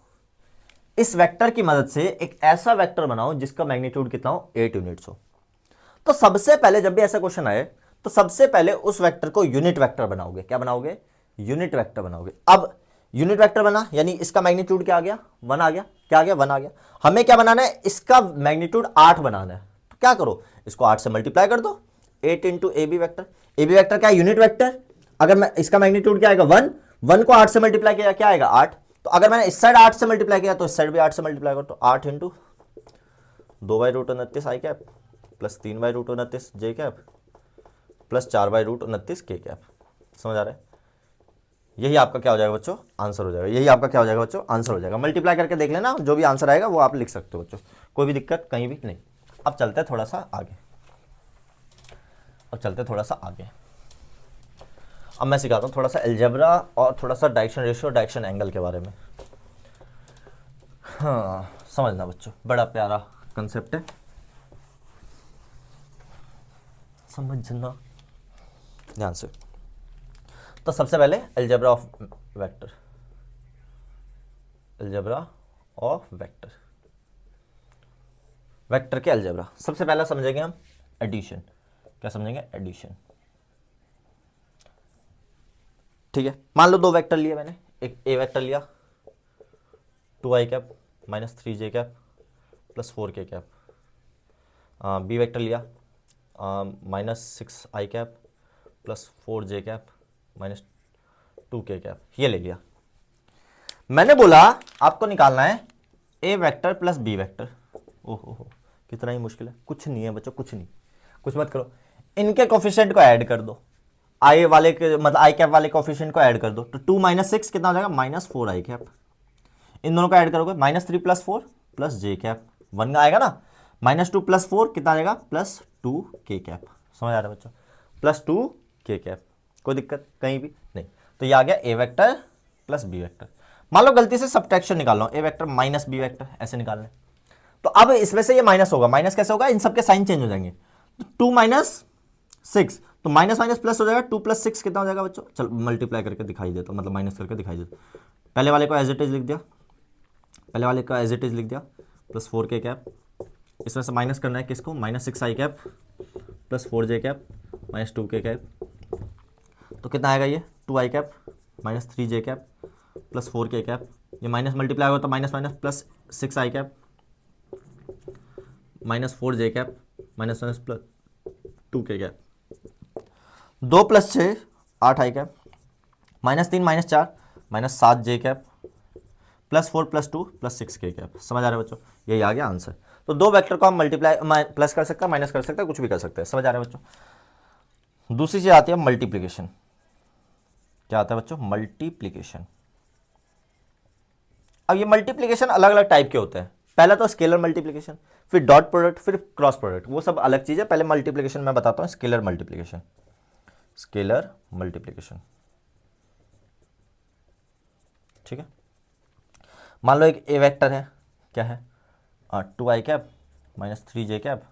इस वेक्टर की मदद से एक ऐसा वेक्टर बनाओ जिसका मैग्नीट्यूड कितना हो, 8 यूनिट्स हो। तो सबसे पहले जब भी ऐसा क्वेश्चन आए तो सबसे पहले उस वेक्टर को यूनिट वेक्टर बनाओगे। क्या बनाओगे, यूनिट वेक्टर बनाओगे। अब यूनिट वेक्टर बना यानी इसका मैग्नीट्यूड क्या आ गया, 1 आ गया। क्या आ गया, 1 आ गया। हमें क्या बनाना है, इसका मैग्नीट्यूड 8 बनाना है। तो क्या करो, इसको 8 से मल्टीप्लाई कर दो, 8 into A B vector. A B vector क्या है, यूनिट वेक्टर। अगर मैं इसका मैग्नीट्यूड क्या आएगा, 1, 1 को 8 से मल्टीप्लाई किया क्या आएगा, 8। तो अगर मैंने इस साइड 8 से मल्टीप्लाई किया तो इस साइड भी 8 से मल्टीप्लाई करो, तो 8 इंटू 2/√29 आई कैप प्लस 3/√29 जे कैप प्लस 4/√29 के कैप। समझ आ रहा है, यही आपका क्या हो जाएगा बच्चों, आंसर हो जाएगा। यही आपका क्या हो जाएगा बच्चों, आंसर हो जाएगा। मल्टीप्लाई करके देख लेना, जो भी आंसर आएगा वो आप लिख सकते हो बच्चों, कोई भी दिक्कत कहीं भी नहीं। अब चलते हैं थोड़ा सा आगे, अब चलते हैं थोड़ा सा आगे। अब मैं सिखाता हूँ थोड़ा सा अलजेब्रा और थोड़ा सा डायरेक्शन रेशियो, डायरेक्शन एंगल के बारे में। हाँ समझना बच्चों, बड़ा प्यारा कंसेप्ट है, समझना ध्यान से। तो सबसे पहले algebra of vector, algebra of vector, vector के अलजेब्रा। सबसे पहला समझेंगे हम एडिशन। क्या समझेंगे, एडिशन। ठीक है, मान लो दो वेक्टर लिए मैंने, एक ए वेक्टर लिया 2i cap minus 3j cap plus 4k cap, B vector लिया -6i cap plus 4j cap minus 2k cap, ये ले लिया। मैंने बोला आपको निकालना है A vector plus B vector. ओहो, कितना ही मुश्किल है, कुछ नहीं है बच्चों, कुछ नहीं, कुछ मत करो, इनके कोफिशिएंट को ऐड कर दो, आई वाले के मतलब आई कैप वाले कोफिशिएंट को ऐड कर दो, तो 2 माइनस 6 कितना हो जाएगा, -4 आई कैप। इन दोनों को ऐड करोगे, -3 + 4 + जे कैप, 1 आएगा ना, -2 + 4 कितना आ जाएगा, +2 के कैप। समझ आ रहा है बच्चों, +2 के कैप, कोई दिक्कत कहीं भी नहीं। तो ये आ गया ए वेक्टर प्लस बी वेक्टर। मान लो गलती से सब्ट्रैक्शन निकाल लो, ए वेक्टर माइनस बी वेक्टर ऐसे निकालने, तो अब इसमें से ये माइनस होगा, माइनस कैसे होगा, इन सबके साइन चेंज हो जाएंगे, तो 2 माइनस 6, तो माइनस माइनस प्लस हो जाएगा, 2 + 6 कितना हो जाएगा बच्चों, चल मल्टीप्लाई करके दिखाई देता हूं, मतलब माइनस करके दिखाई देता हूं। पहले वाले को एज इट इज लिख दिया, पहले वाले का एज इट इज लिख दिया, +4 के कैप, इसमें से माइनस करना है किसको, -6 आई कैप +4 जे कैप -2 के कैप, तो कितना आएगा ये, 2 आई कैप -3 जे कैप +4 के कैप, ये माइनस मल्टीप्लाई होगा तो माइनस माइनस +6 आई कैप -4 जे कैप +2 के कैप, 2 + 6 8 आई कैप, -3 -4 -7 जे कैप +4 +2 +6 के कैप। समझ आ रहा है बच्चों, यही आ गया आंसर। तो दो वेक्टर को हम मल्टीप्लाई प्लस कर सकते हैं, माइनस कर सकते हैं, कुछ भी कर सकते हैं। समझ आ रहा है बच्चों। दूसरी चीज आती है मल्टीप्लीकेशन। क्या आता है बच्चों, मल्टीप्लीकेशन। अब ये मल्टीप्लीकेशन अलग अलग टाइप के होते हैं। पहला तो स्केलर मल्टीप्लीकेशन, फिर डॉट प्रोडक्ट, फिर क्रॉस प्रोडक्ट, वो सब अलग चीज है। पहले मल्टीप्लीकेशन मैं बताता हूँ, स्केलर मल्टीप्लीकेशन। स्केलर मल्टीप्लीकेशन, ठीक है। मान लो एक ए वेक्टर है, क्या है, 2 आई कैप -3 जे कैप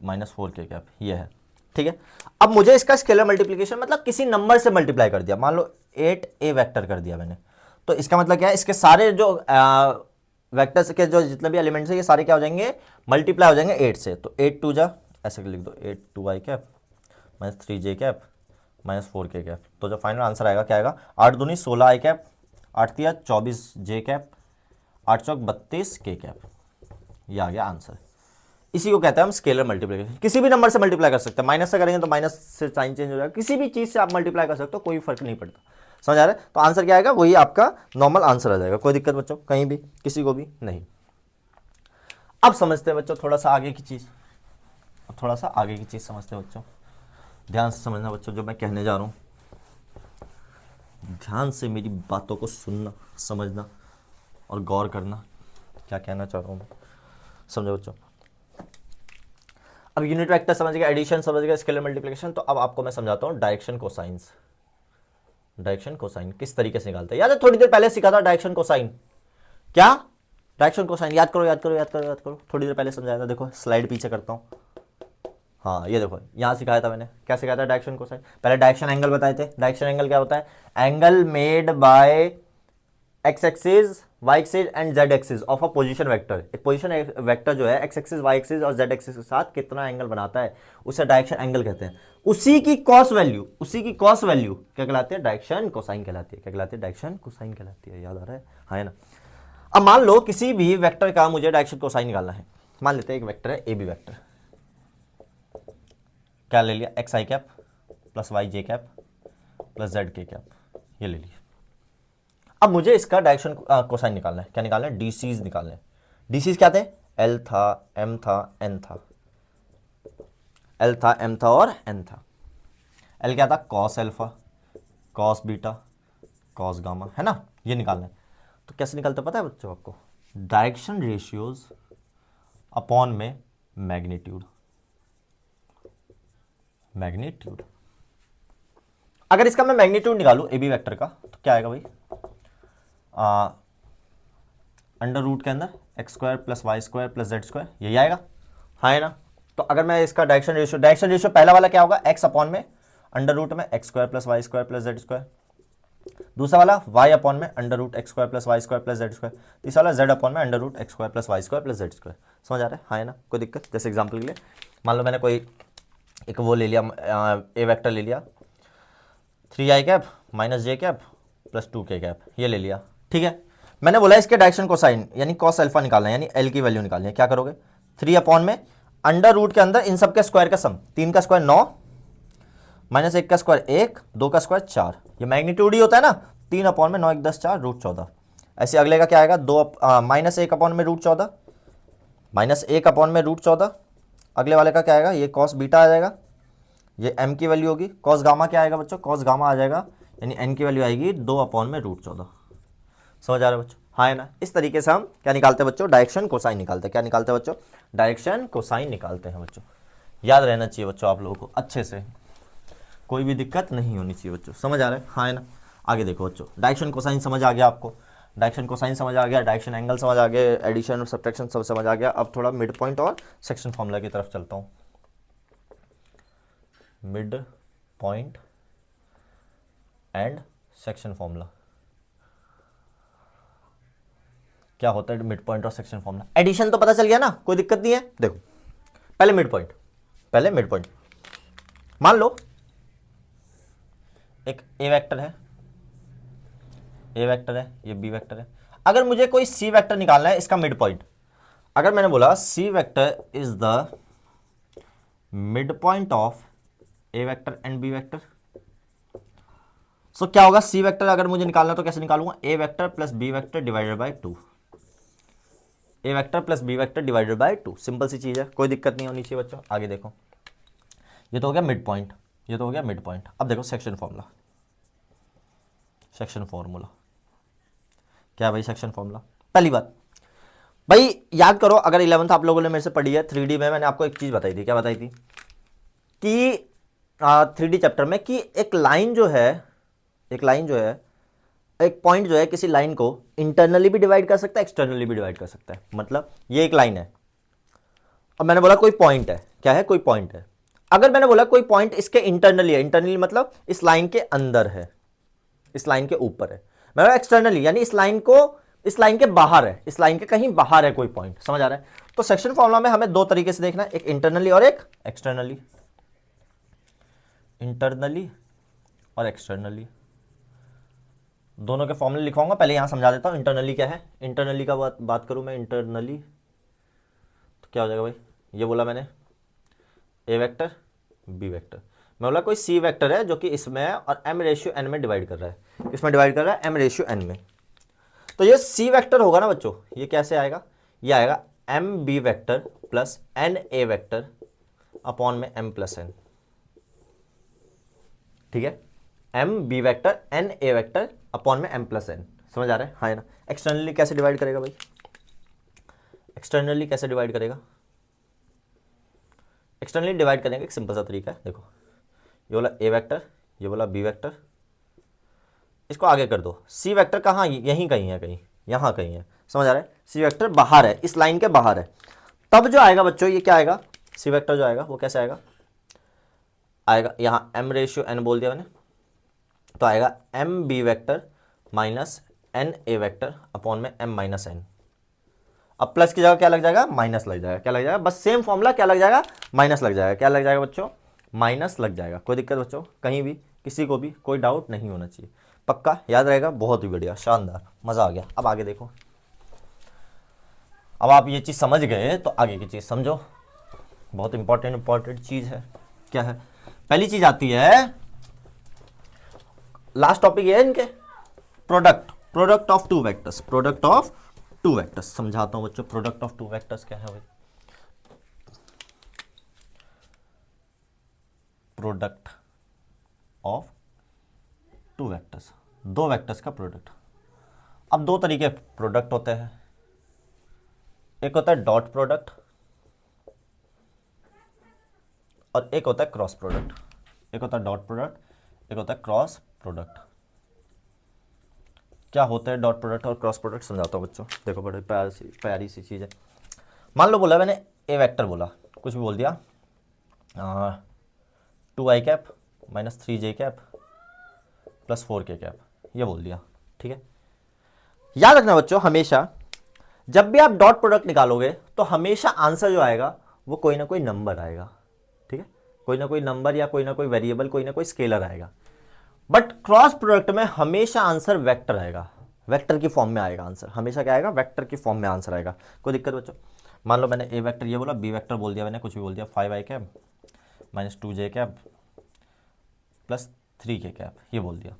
-4 के कैप, ये है, ठीक है। अब मुझे इसका स्केलर मल्टीप्लीकेशन मतलब किसी नंबर से मल्टीप्लाई कर दिया, मान लो 8 ए वेक्टर कर दिया मैंने, तो इसका मतलब क्या है, इसके सारे जो वेक्टर्स के जो जितने भी एलिमेंट्स है ये सारे क्या हो जाएंगे, मल्टीप्लाई हो जाएंगे 8 से। तो 8 2 जा, ऐसे लिख दो, 8 2 आई कैप -3 जे कैप -4 के कैप। तो जो फाइनल आंसर आएगा क्या आएगा, 8 दूनी 16 आई कैप, 8 तिया 24 जे कैप, 8 चौक 32 के कैप। ये आ गया आंसर। इसी को कहते हैं हम स्केलर मल्टीप्लिकेशन। किसी भी नंबर से मल्टीप्लाई कर सकते हैं, माइनस से करेंगे तो माइनस से साइन चेंज हो जाएगा, किसी भी चीज से आप मल्टीप्लाई कर सकते हो, कोई फर्क नहीं पड़ता। समझ आ रहा है। तो आंसर क्या आएगा, वही आपका नॉर्मल आंसर आ जाएगा। कोई दिक्कत बच्चों कहीं भी, किसी को भी नहीं। अब समझते हैं बच्चों थोड़ा सा आगे की चीज, थोड़ा सा आगे की चीज समझते हैं बच्चों। ध्यान से समझना बच्चों, जो मैं कहने जा रहा हूं, ध्यान से मेरी बातों को सुनना, समझना और गौर करना, क्या कहना चाह रहा हूं मैं, समझो बच्चों। अब यूनिट वेक्टर समझ गए, एडिशन समझ गए, स्केलर मल्टीप्लिकेशन। तो अब आपको मैं समझाता हूं डायरेक्शन कोसाइंस। डायरेक्शन कोसाइन किस तरीके से निकालते हैं, याद है थोड़ी देर पहले सीखा था डायरेक्शन कोसाइन। क्या, डायरेक्शन कोसाइन याद करो, याद करो, याद करो, याद करो। थोड़ी देर पहले समझाया था, देखो स्लाइड पीछे करता हूं। हाँ ये देखो, यहां सिखाया था मैंने, क्या सिखाया था, डायरेक्शन कोसाइन। पहले डायरेक्शन एंगल बताए थे। डायरेक्शन एंगल क्या होता है, angle made by X axis, Y axis and Z axis of a position vector. एक पोजीशन वेक्टर जो है एक्स एक्सिस, वाई एक्सिस और जेड एक्सिस के साथ कितना एंगल बनाता है, उसे डायरेक्शन एंगल कहते हैं। उसी की कॉस वैल्यू, उसी की कॉस वैल्यू क्या कहलाती है, डायरेक्शन कोसाइन कहलाती है। क्या कहलाती है, डायरेक्शन कोसाइन कहलाती है। याद आ रहा है, हाँ है ना। अब मान लो किसी भी वेक्टर का मुझे डायरेक्शन कोसाइन निकालना है। मान लेते हैं एक वेक्टर है ए बी वेक्टर, क्या ले लिया, एक्स आई कैप प्लस वाई जे कैप प्लस जेड के कैप, ये ले लिया। अब मुझे इसका डायरेक्शन कोसाइन निकालना है। क्या निकालना है, डीसीज निकालना है। डीसीज क्या थे, एल था, एम था, एन था। एल था, एम था और एन था। एल क्या था, cos alpha, cos beta, cos gamma, है ना। ये निकालना है। तो कैसे निकालते पता है बच्चों आपको, डायरेक्शन रेशियोज अपॉन में मैग्नीट्यूड। मैग्नीट्यूड, अगर इसका मैं मैग्नीट्यूड निकालू ए बी वेक्टर का, तो क्या आएगा भाई, अंडर रूट के अंदर x² + y² + z², यही आएगा, हाँ है ना। तो अगर मैं इसका डायरेक्शन रेशियो पहला वाला क्या होगा, x अपॉन में अंडर रूट में x² + y² + z²। दूसरा वाला y अपॉन में under root x² + y² + z²। तीसरा वाला z अपॉन में under root x² + y² + z²। समझ आ रहा है, हाँ है ना। कोई दिक्कत, जैसे एग्जाम्पल के लिए मान लो मैंने कोई एक वो ले लिया, ए वेक्टर ले लिया, 3 आई कैप -j कैप + 2 के कैप, ये ले लिया, ठीक है। मैंने बोला इसके डायरेक्शन कोसाइन यानी कॉस अल्फा निकालना है, यानी एल की वैल्यू निकालनी है। क्या करोगे, 3 अपॉन में अंडर रूट के अंदर इन सब के स्क्वायर का सम, 3 का स्क्वायर 9, -1 का स्क्वायर 1, 2 का स्क्वायर 4, ये मैग्नीट्यूड ही होता है ना। 3 अपॉन में 9 1 10 4 √14। ऐसे अगले का क्या आएगा, -1 अपॉन में √14, -1/√14, अगले वाले का क्या आएगा, ये कॉस बीटा आ जाएगा, ये m की वैल्यू होगी, कॉस गामा क्या आएगा बच्चों, कॉस गामा आ जाएगा, यानी n की वैल्यू आएगी 2/√14। समझ आ रहा है बच्चों, हाँ है ना। इस तरीके से हम क्या निकालते हैं बच्चों, डायरेक्शन कोसाइन निकालते हैं। क्या निकालते हैं बच्चों, डायरेक्शन कोसाइन निकालते हैं बच्चों। याद रहना चाहिए बच्चों आप लोगों को अच्छे से, कोई भी दिक्कत नहीं होनी चाहिए बच्चों। समझ आ रहा है, हाँ है ना। आगे देखो बच्चों, डायरेक्शन कोसाइन समझ आ गया आपको, डायरेक्शन कोसाइन समझ आ गया, डायरेक्शन एंगल समझ आ गया, एडिशन और सब्ट्रैक्शन सब समझ आ गया। अब थोड़ा मिड पॉइंट और सेक्शन फॉर्मूला की तरफ चलता हूँ। Mid point and section formula क्या होता है, मिड पॉइंट और सेक्शन फॉर्मूला। एडिशन तो पता चल गया ना, कोई दिक्कत नहीं है। देखो पहले मिड पॉइंट मान लो एक ए वेक्टर है, ये बी वेक्टर है। अगर मुझे कोई सी वेक्टर निकालना है इसका मिड पॉइंट, अगर मैंने बोला C vector is the mid point of A vector and B vector, so क्या होगा, सी वेक्टर अगर मुझे निकालना तो कैसे निकालूंगा, A vector plus B vector divided by 2, A vector plus B vector divided by 2। Simple सी चीज है, कोई दिक्कत नहीं होनी चाहिए बच्चों। आगे देखो, ये तो हो गया मिड पॉइंट, ये तो हो गया मिड पॉइंट। अब देखो सेक्शन फॉर्मूला, सेक्शन फॉर्मूला क्या है भाई, सेक्शन फॉर्मूला। पहली बात भाई याद करो, अगर 11th आप लोगों ने मेरे से पढ़ी है 3D में, मैंने आपको एक चीज बताई थी। क्या बताई थी कि 3D चैप्टर में, कि एक लाइन जो है, एक पॉइंट जो है किसी लाइन को इंटरनली भी डिवाइड कर सकता है, एक्सटर्नली भी डिवाइड कर सकता है। मतलब ये एक लाइन है, अब मैंने बोला कोई पॉइंट है, क्या है, कोई पॉइंट है। अगर मैंने बोला कोई पॉइंट इसके इंटरनली है, इंटरनली मतलब इस लाइन के अंदर है, इस लाइन के ऊपर है। मैं बोला एक्सटर्नली यानी इस लाइन के बाहर है, इस लाइन के कहीं बाहर है कोई पॉइंट। समझ आ रहा है। तो सेक्शन फॉर्मूला में हमें दो तरीके से देखना है, एक इंटरनली और एक एक्सटर्नली, इंटरनली और एक्सटर्नली। दोनों के फॉर्मूले लिखवाऊंगा, पहले यहां समझा देता हूं इंटरनली क्या है। इंटरनली का बात करूं मैं, इंटरनली तो क्या हो जाएगा भाई, ये बोला मैंने ए वेक्टर बी वेक्टर, मैं बोला कोई सी वेक्टर है जो कि इसमें है और m/n में डिवाइड कर रहा है, किसमें डिवाइड कर रहा है, m/n में। तो ये सी वेक्टर होगा ना बच्चों, ये कैसे आएगा, ये आएगा m b vector plus n a vector upon में m प्लस n। ठीक है, m b vector n a vector upon में m प्लस n। समझ आ रहा है, हाँ है ना। एक्सटर्नली कैसे डिवाइड करेगा भाई, एक्सटर्नली कैसे डिवाइड करेगा, एक्सटर्नली डिवाइड करने का एक सिंपल सा तरीका है। देखो ये बोला ए वेक्टर, ये बोला बी वेक्टर, इसको आगे कर दो। सी वेक्टर कहाँ, यहीं कहीं है, कहीं यहाँ कहीं है। समझ आ रहा है, सी वेक्टर बाहर है, इस लाइन के बाहर है। तब जो आएगा बच्चों, ये क्या आएगा, सी वेक्टर जो आएगा वो कैसे आएगा, यहाँ m/n बोल दिया मैंने, तो आएगा m b vector minus n a vector upon में m माइनस n। अब प्लस की जगह क्या लग जाएगा, माइनस लग जाएगा। क्या लग जाएगा, बस सेम फॉर्मूला, क्या लग जाएगा, माइनस लग जाएगा। क्या लग जाएगा बच्चों, माइनस लग जाएगा। कोई दिक्कत बच्चों, कहीं भी किसी को भी कोई डाउट नहीं होना चाहिए, पक्का याद रहेगा। बहुत ही बढ़िया, शानदार, मजा आ गया। अब आगे देखो, अब आप ये चीज समझ गए तो आगे की चीज समझो, बहुत इंपॉर्टेंट चीज है। क्या है, पहली चीज आती है, लास्ट टॉपिक ये है इनके, product of two vectors, product of two vectors. समझाता हूं बच्चों, प्रोडक्ट ऑफ टू वेक्टर्स क्या है भाई, प्रोडक्ट ऑफ टू वेक्टर्स, दो वेक्टर्स का प्रोडक्ट। अब दो तरीके प्रोडक्ट होते हैं, एक होता है डॉट प्रोडक्ट और एक होता है क्रॉस प्रोडक्ट। एक होता है डॉट प्रोडक्ट, एक होता है क्रॉस प्रोडक्ट। क्या होता है डॉट प्रोडक्ट और क्रॉस प्रोडक्ट, समझाता हूँ बच्चों। देखो बड़ी प्यारी सी चीज़ है। मान लो बोला मैंने ए वेक्टर बोला, कुछ भी बोल दिया, 2i cap minus 3j cap plus 4k cap, ये बोल दिया। ठीक है, याद रखना बच्चों, हमेशा जब भी आप डॉट प्रोडक्ट निकालोगे तो हमेशा आंसर जो आएगा वो कोई ना कोई नंबर आएगा। ठीक है, कोई ना कोई नंबर या कोई ना कोई वेरिएबल, कोई ना कोई स्केलर आएगा। बट क्रॉस प्रोडक्ट में हमेशा आंसर वेक्टर आएगा, वेक्टर की फॉर्म में आएगा आंसर। हमेशा क्या आएगा, वेक्टर की फॉर्म में आंसर आएगा। कोई दिक्कत बच्चों, मान लो मैंने ए वेक्टर ये बोला, बी वेक्टर बोल दिया मैंने, कुछ भी बोल दिया, 5i cap minus 2j cap plus 3k cap, ये बोल दिया।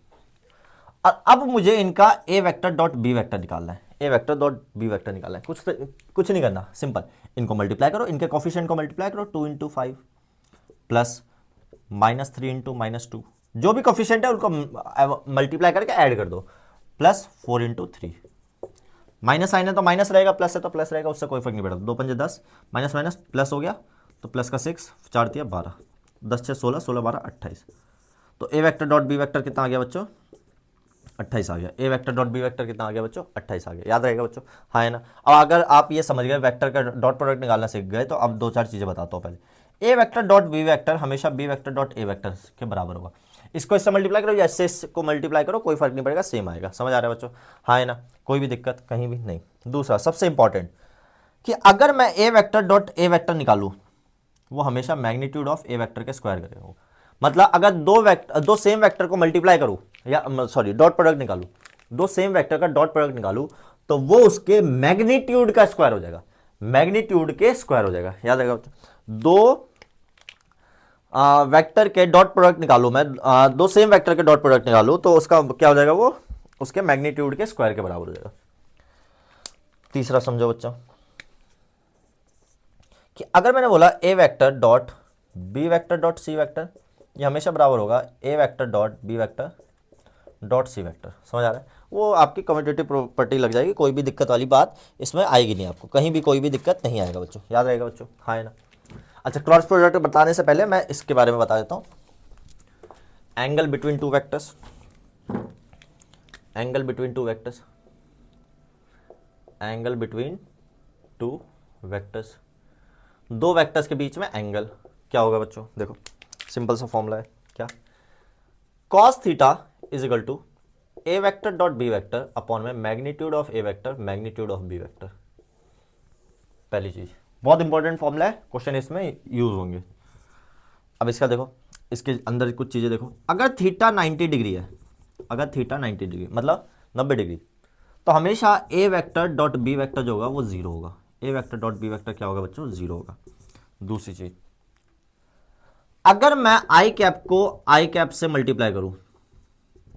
और अब मुझे इनका ए वेक्टर डॉट बी वेक्टर निकालना है, A vector dot B vector निकालना है। कुछ नहीं करना, सिंपल इनको मल्टीप्लाई करो, इनके कोफिशिएंट को मल्टीप्लाई करो, 2 इंटू 5 प्लस -3 इंटू -2, जो भी कोफिशिएंट है उनको मल्टीप्लाई करके ऐड कर दो, प्लस 4 इंटू 3। माइनस साइन है तो माइनस रहेगा, प्लस है तो प्लस रहेगा, उससे कोई फर्क नहीं पड़ता। 2 पंजे 10, माइनस माइनस प्लस हो गया, तो प्लस का 6, 4 दिया 12, 10 6 16, 16 12 28। तो ए वेक्टर डॉट बी वेक्टर कितना आ गया बच्चों? 28 आ गया। ए वेक्टर डॉट बी वेक्टर कितना आ गया बच्चों? 28 आ गया। याद रहेगा बच्चों? हाँ है ना। अब अगर आप ये समझ गए, वेक्टर का डॉट प्रोडक्ट निकालना सीख गए, तो अब 2-4 चीज़ें बताता हूँ। पहले a vector dot B vector हमेशा b vector dot a vector के बराबर होगा। इसको इससे मल्टीप्लाई करो या इससे इसको मल्टीप्लाई करो, कोई फर्क नहीं पड़ेगा, सेम आएगा। समझ आ रहा है बच्चों? हाँ है ना, कोई भी दिक्कत कहीं भी नहीं। दूसरा सबसे इंपॉर्टेंट कि अगर मैं ए वेक्टर डॉट ए वेक्टर निकालूं, वो हमेशा मैग्नीट्यूड ऑफ ए वेक्टर के स्क्वायर करेगा। मतलब अगर दो सेम वेक्टर को मल्टीप्लाई करूं, या सॉरी डॉट प्रोडक्ट निकालूं, दो सेम वेक्टर का डॉट प्रोडक्ट निकालूं, तो वो उसके मैग्नीट्यूड का स्क्वायर हो जाएगा, मैग्नीट्यूड के स्क्वायर हो जाएगा। याद रहेगा बच्चों? दो वेक्टर के डॉट प्रोडक्ट निकालूं मैं, दो सेम वेक्टर के डॉट प्रोडक्ट निकालूं, तो उसका क्या हो जाएगा? वो उसके मैग्नीट्यूड के स्क्वायर के बराबर हो जाएगा। तीसरा समझो बच्चों कि अगर मैंने बोला A vector dot B vector dot C vector, ये हमेशा बराबर होगा A vector dot B vector dot C vector. समझ आ रहा है? वो आपकी कम्यूटेटिव प्रॉपर्टी लग जाएगी, कोई भी दिक्कत वाली बात इसमें आएगी नहीं, आपको कहीं भी कोई भी दिक्कत नहीं आएगा बच्चों। याद रहेगा बच्चों? हाँ है ना। अच्छा, क्रॉस प्रोडक्ट बताने से पहले मैं इसके बारे में बता देता हूँ। Angle between two vectors, angle between two vectors, angle between two vectors, दो वेक्टर्स के बीच में एंगल क्या होगा बच्चों? देखो सिंपल सा फॉर्मूला है, क्या? cos theta is equal to A vector dot B vector upon में magnitude of A vector magnitude of B vector. पहली चीज, बहुत इंपॉर्टेंट फॉर्मूला है, क्वेश्चन इसमें यूज होंगे। अब इसका देखो, इसके अंदर कुछ चीजें देखो। अगर थीटा 90 डिग्री है, अगर थीटा 90 डिग्री मतलब 90 डिग्री, तो हमेशा ए वेक्टर डॉट बी वेक्टर जो होगा वो जीरो होगा। A vector dot B vector क्या होगा बच्चों? जीरो होगा। दूसरी चीज, अगर मैं आई कैप को आई कैप से मल्टीप्लाई करूं,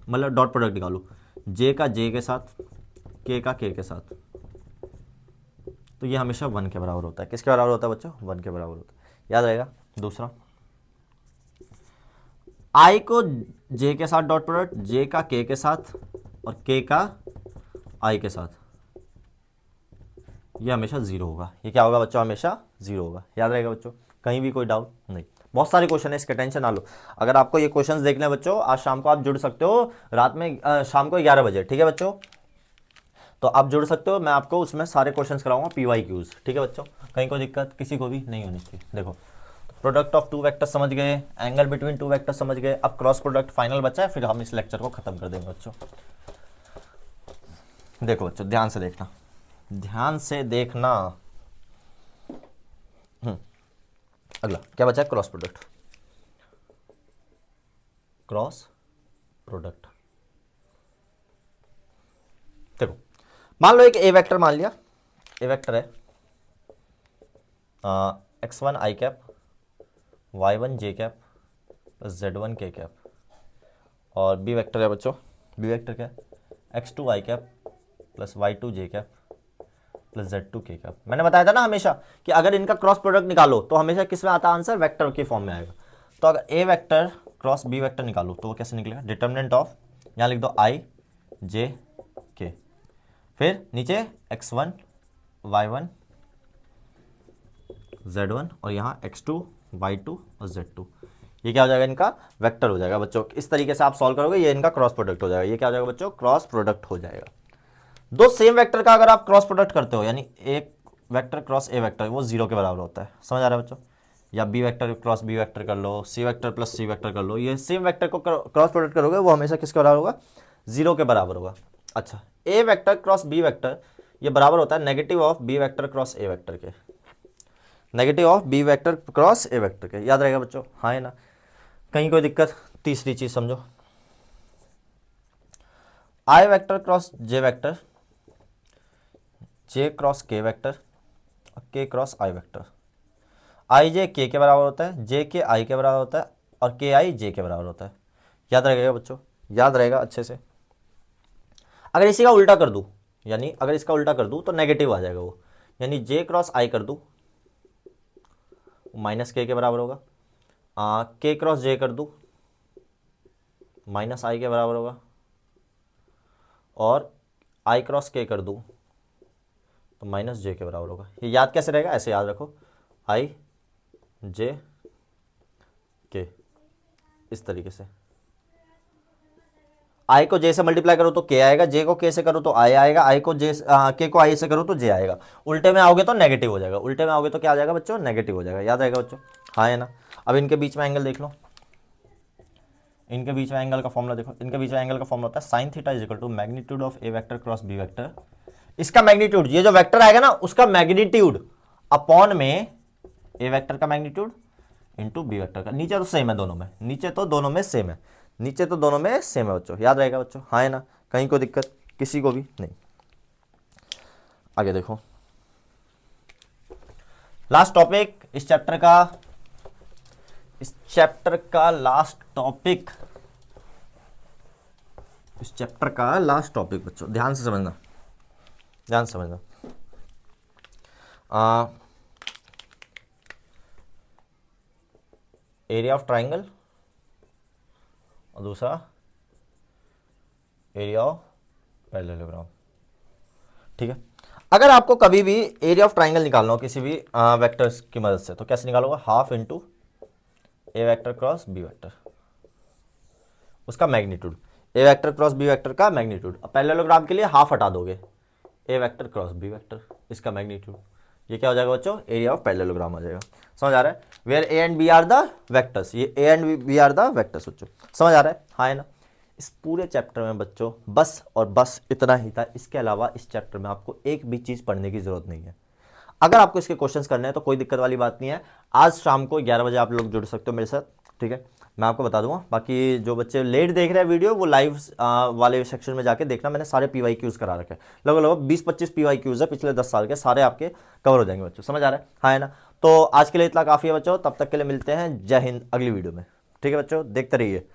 मतलब डॉट प्रोडक्ट निकालूं, जे का जे के साथ, के का के साथ, तो ये हमेशा 1 के बराबर होता है। किसके बराबर होता है बच्चों? 1 के बराबर होता है। याद रहेगा। दूसरा, आई को जे के साथ डॉट प्रोडक्ट, जे का के साथ और के का आई के साथ, ये हमेशा जीरो होगा। ये क्या होगा बच्चों? हमेशा जीरो होगा। याद रहेगा बच्चों? कहीं भी कोई डाउट नहीं। बहुत सारे क्वेश्चन है, इसके टेंशन ना लो। अगर आपको ये क्वेश्चंस देखने हैं बच्चों, आज शाम को आप जुड़ सकते हो, रात में शाम को 11 बजे, ठीक है बच्चों? तो आप जुड़ सकते हो, मैं आपको उसमें सारे क्वेश्चंस कराऊंगा, PYQs, ठीक है बच्चों? कहीं कोई दिक्कत किसी को भी नहीं होनी चाहिए। देखो, प्रोडक्ट ऑफ टू वेक्टर समझ गए, एंगल बिटवीन टू वेक्टर समझ गए, अब क्रॉस प्रोडक्ट फाइनल बचा है, फिर हम इस लेक्चर को खत्म कर देंगे बच्चों। देखो बच्चों, ध्यान से देखना, ध्यान से देखना। अगला क्या बचा है? Cross product. क्रॉस प्रोडक्ट, देखो मान लो एक ए वेक्टर मान लिया, ए वेक्टर है x1 I cap, y1 J cap plus z1 K cap, और बी वेक्टर है बच्चों, बी वेक्टर क्या है? x2 आई कैप प्लस y2 जे कैप प्लस z2 के कैप। मैंने बताया था ना हमेशा कि अगर इनका क्रॉस प्रोडक्ट निकालो तो हमेशा किस में आता आंसर? वेक्टर के फॉर्म में आएगा। तो अगर ए वेक्टर क्रॉस बी वेक्टर निकालो तो वो कैसे निकलेगा? डिटर्मिनेंट ऑफ, यहाँ लिख दो आई जे के, फिर नीचे x1 y1 z1 और यहाँ x2 y2 और z2। ये क्या हो जाएगा? इनका वेक्टर हो जाएगा बच्चों। इस तरीके से आप सॉल्व करोगे, ये इनका क्रॉस प्रोडक्ट हो जाएगा। ये क्या हो जाएगा बच्चों? क्रॉस प्रोडक्ट हो जाएगा। दो सेम वेक्टर का अगर आप क्रॉस प्रोडक्ट करते हो, यानी एक वेक्टर क्रॉस ए वेक्टर, वो जीरो के बराबर होता है। समझ आ रहा है बच्चों? या b vector cross B vector कर लो, c vector plus c vector कर लो, ये सेम वेक्टर को क्रॉस प्रोडक्ट करोगे वो हमेशा किसके बराबर होगा? जीरो के बराबर होगा। अच्छा, A vector cross B vector ये बराबर होता है negative of B vector cross A vector के, negative of B vector cross A vector के। याद रहेगा बच्चों? हाँ है ना, कहीं कोई दिक्कत? तीसरी चीज समझो, आई वेक्टर क्रॉस जे वेक्टर, जे क्रॉस के वेक्टर, के क्रॉस आई वेक्टर। आई जे के बराबर होता है, जे के आई के बराबर होता है, और के आई जे के बराबर होता है। याद रहेगा बच्चों? याद रहेगा अच्छे से। अगर इसी का उल्टा कर दूं, यानी अगर इसका उल्टा कर दूं तो नेगेटिव आ जाएगा वो, यानी जे क्रॉस आई कर दूं माइनस के बराबर होगा। के क्रॉस जे कर दूँ माइनस आई के बराबर होगा, और आई क्रॉस के कर दूँ तो माइनस जे के बराबर होगा। ये याद कैसे रहेगा, ऐसे याद रखो, आई जे के, इस तरीके से। आई को जे से मल्टीप्लाई करो तो के आएगा, जे को के से करो तो आई आएगा, आई को जे के को आई से करो तो जे आएगा। उल्टे में आओगे तो नेगेटिव हो जाएगा, उल्टे में आओगे तो क्या आ जाएगा बच्चों, नेगेटिव हो जाएगा। याद रहेगा बच्चों, हाँ है ना। अब इनके बीच में एंगल देख लो, इनके बीच में एंगल का फॉर्मूला देखो, इनके बीच में एंगल का फॉर्मूला होता है sine theta is equal to magnitude of A vector cross B vector. इसका मैग्नीट्यूड, ये जो वेक्टर आएगा ना उसका मैग्नीट्यूड अपॉन में ए वेक्टर का मैग्नीट्यूड इंटू बी वेक्टर का। नीचे तो सेम है दोनों में, नीचे तो दोनों में सेम है, नीचे तो दोनों में सेम है बच्चों। याद रहेगा बच्चों, हाँ है ना, कहीं कोई दिक्कत किसी को भी नहीं। आगे देखो, लास्ट टॉपिक इस चैप्टर का लास्ट टॉपिक, इस चैप्टर का लास्ट टॉपिक बच्चों, ध्यान से समझना, ध्यान से समझना। एरिया ऑफ ट्राइंगल और दूसरा एरिया ऑफ पैरेललोग्राम। ठीक है, अगर आपको कभी भी एरिया ऑफ ट्राइंगल निकालना हो किसी भी वेक्टर्स की मदद से, तो कैसे निकालोगे, हाफ इंटू ए वेक्टर क्रॉस बी वेक्टर, उसका मैग्नीट्यूड, ए वेक्टर क्रॉस बी वेक्टर का मैग्नीट्यूड। अब पैरेललोग्राम के लिए हाफ हटा दोगे, ए वेक्टर क्रॉस बी वेक्टर, इसका मैग्नीट्यूड। ये क्या हो जाएगा बच्चों, एरिया ऑफ पैरेललोग्राम हो जाएगा। समझ आ रहा है, where A and B are the vectors, ये A and B are the vectors बच्चों। समझ आ रहा है, हाँ है ना। इस पूरे चैप्टर में बच्चों बस और बस इतना ही था, इसके अलावा इस चैप्टर में आपको एक भी चीज़ पढ़ने की जरूरत नहीं है। अगर आपको इसके क्वेश्चंस करने हैं तो कोई दिक्कत वाली बात नहीं है, आज शाम को 11 बजे आप लोग जुड़ सकते हो मेरे साथ, ठीक है, मैं आपको बता दूंगा। बाकी जो बच्चे लेट देख रहे हैं वीडियो, वो लाइव वाले सेक्शन में जाके देखना, मैंने सारे PYQs करा रखे हैं, लगभग 20-25 PYQs है पिछले 10 साल के, सारे आपके कवर हो जाएंगे बच्चों। समझ आ रहा है, हाँ है ना। तो आज के लिए इतना काफ़ी है बच्चों, तब तक के लिए मिलते हैं, जय हिंद, अगली वीडियो में। ठीक है बच्चों, देखते रहिए।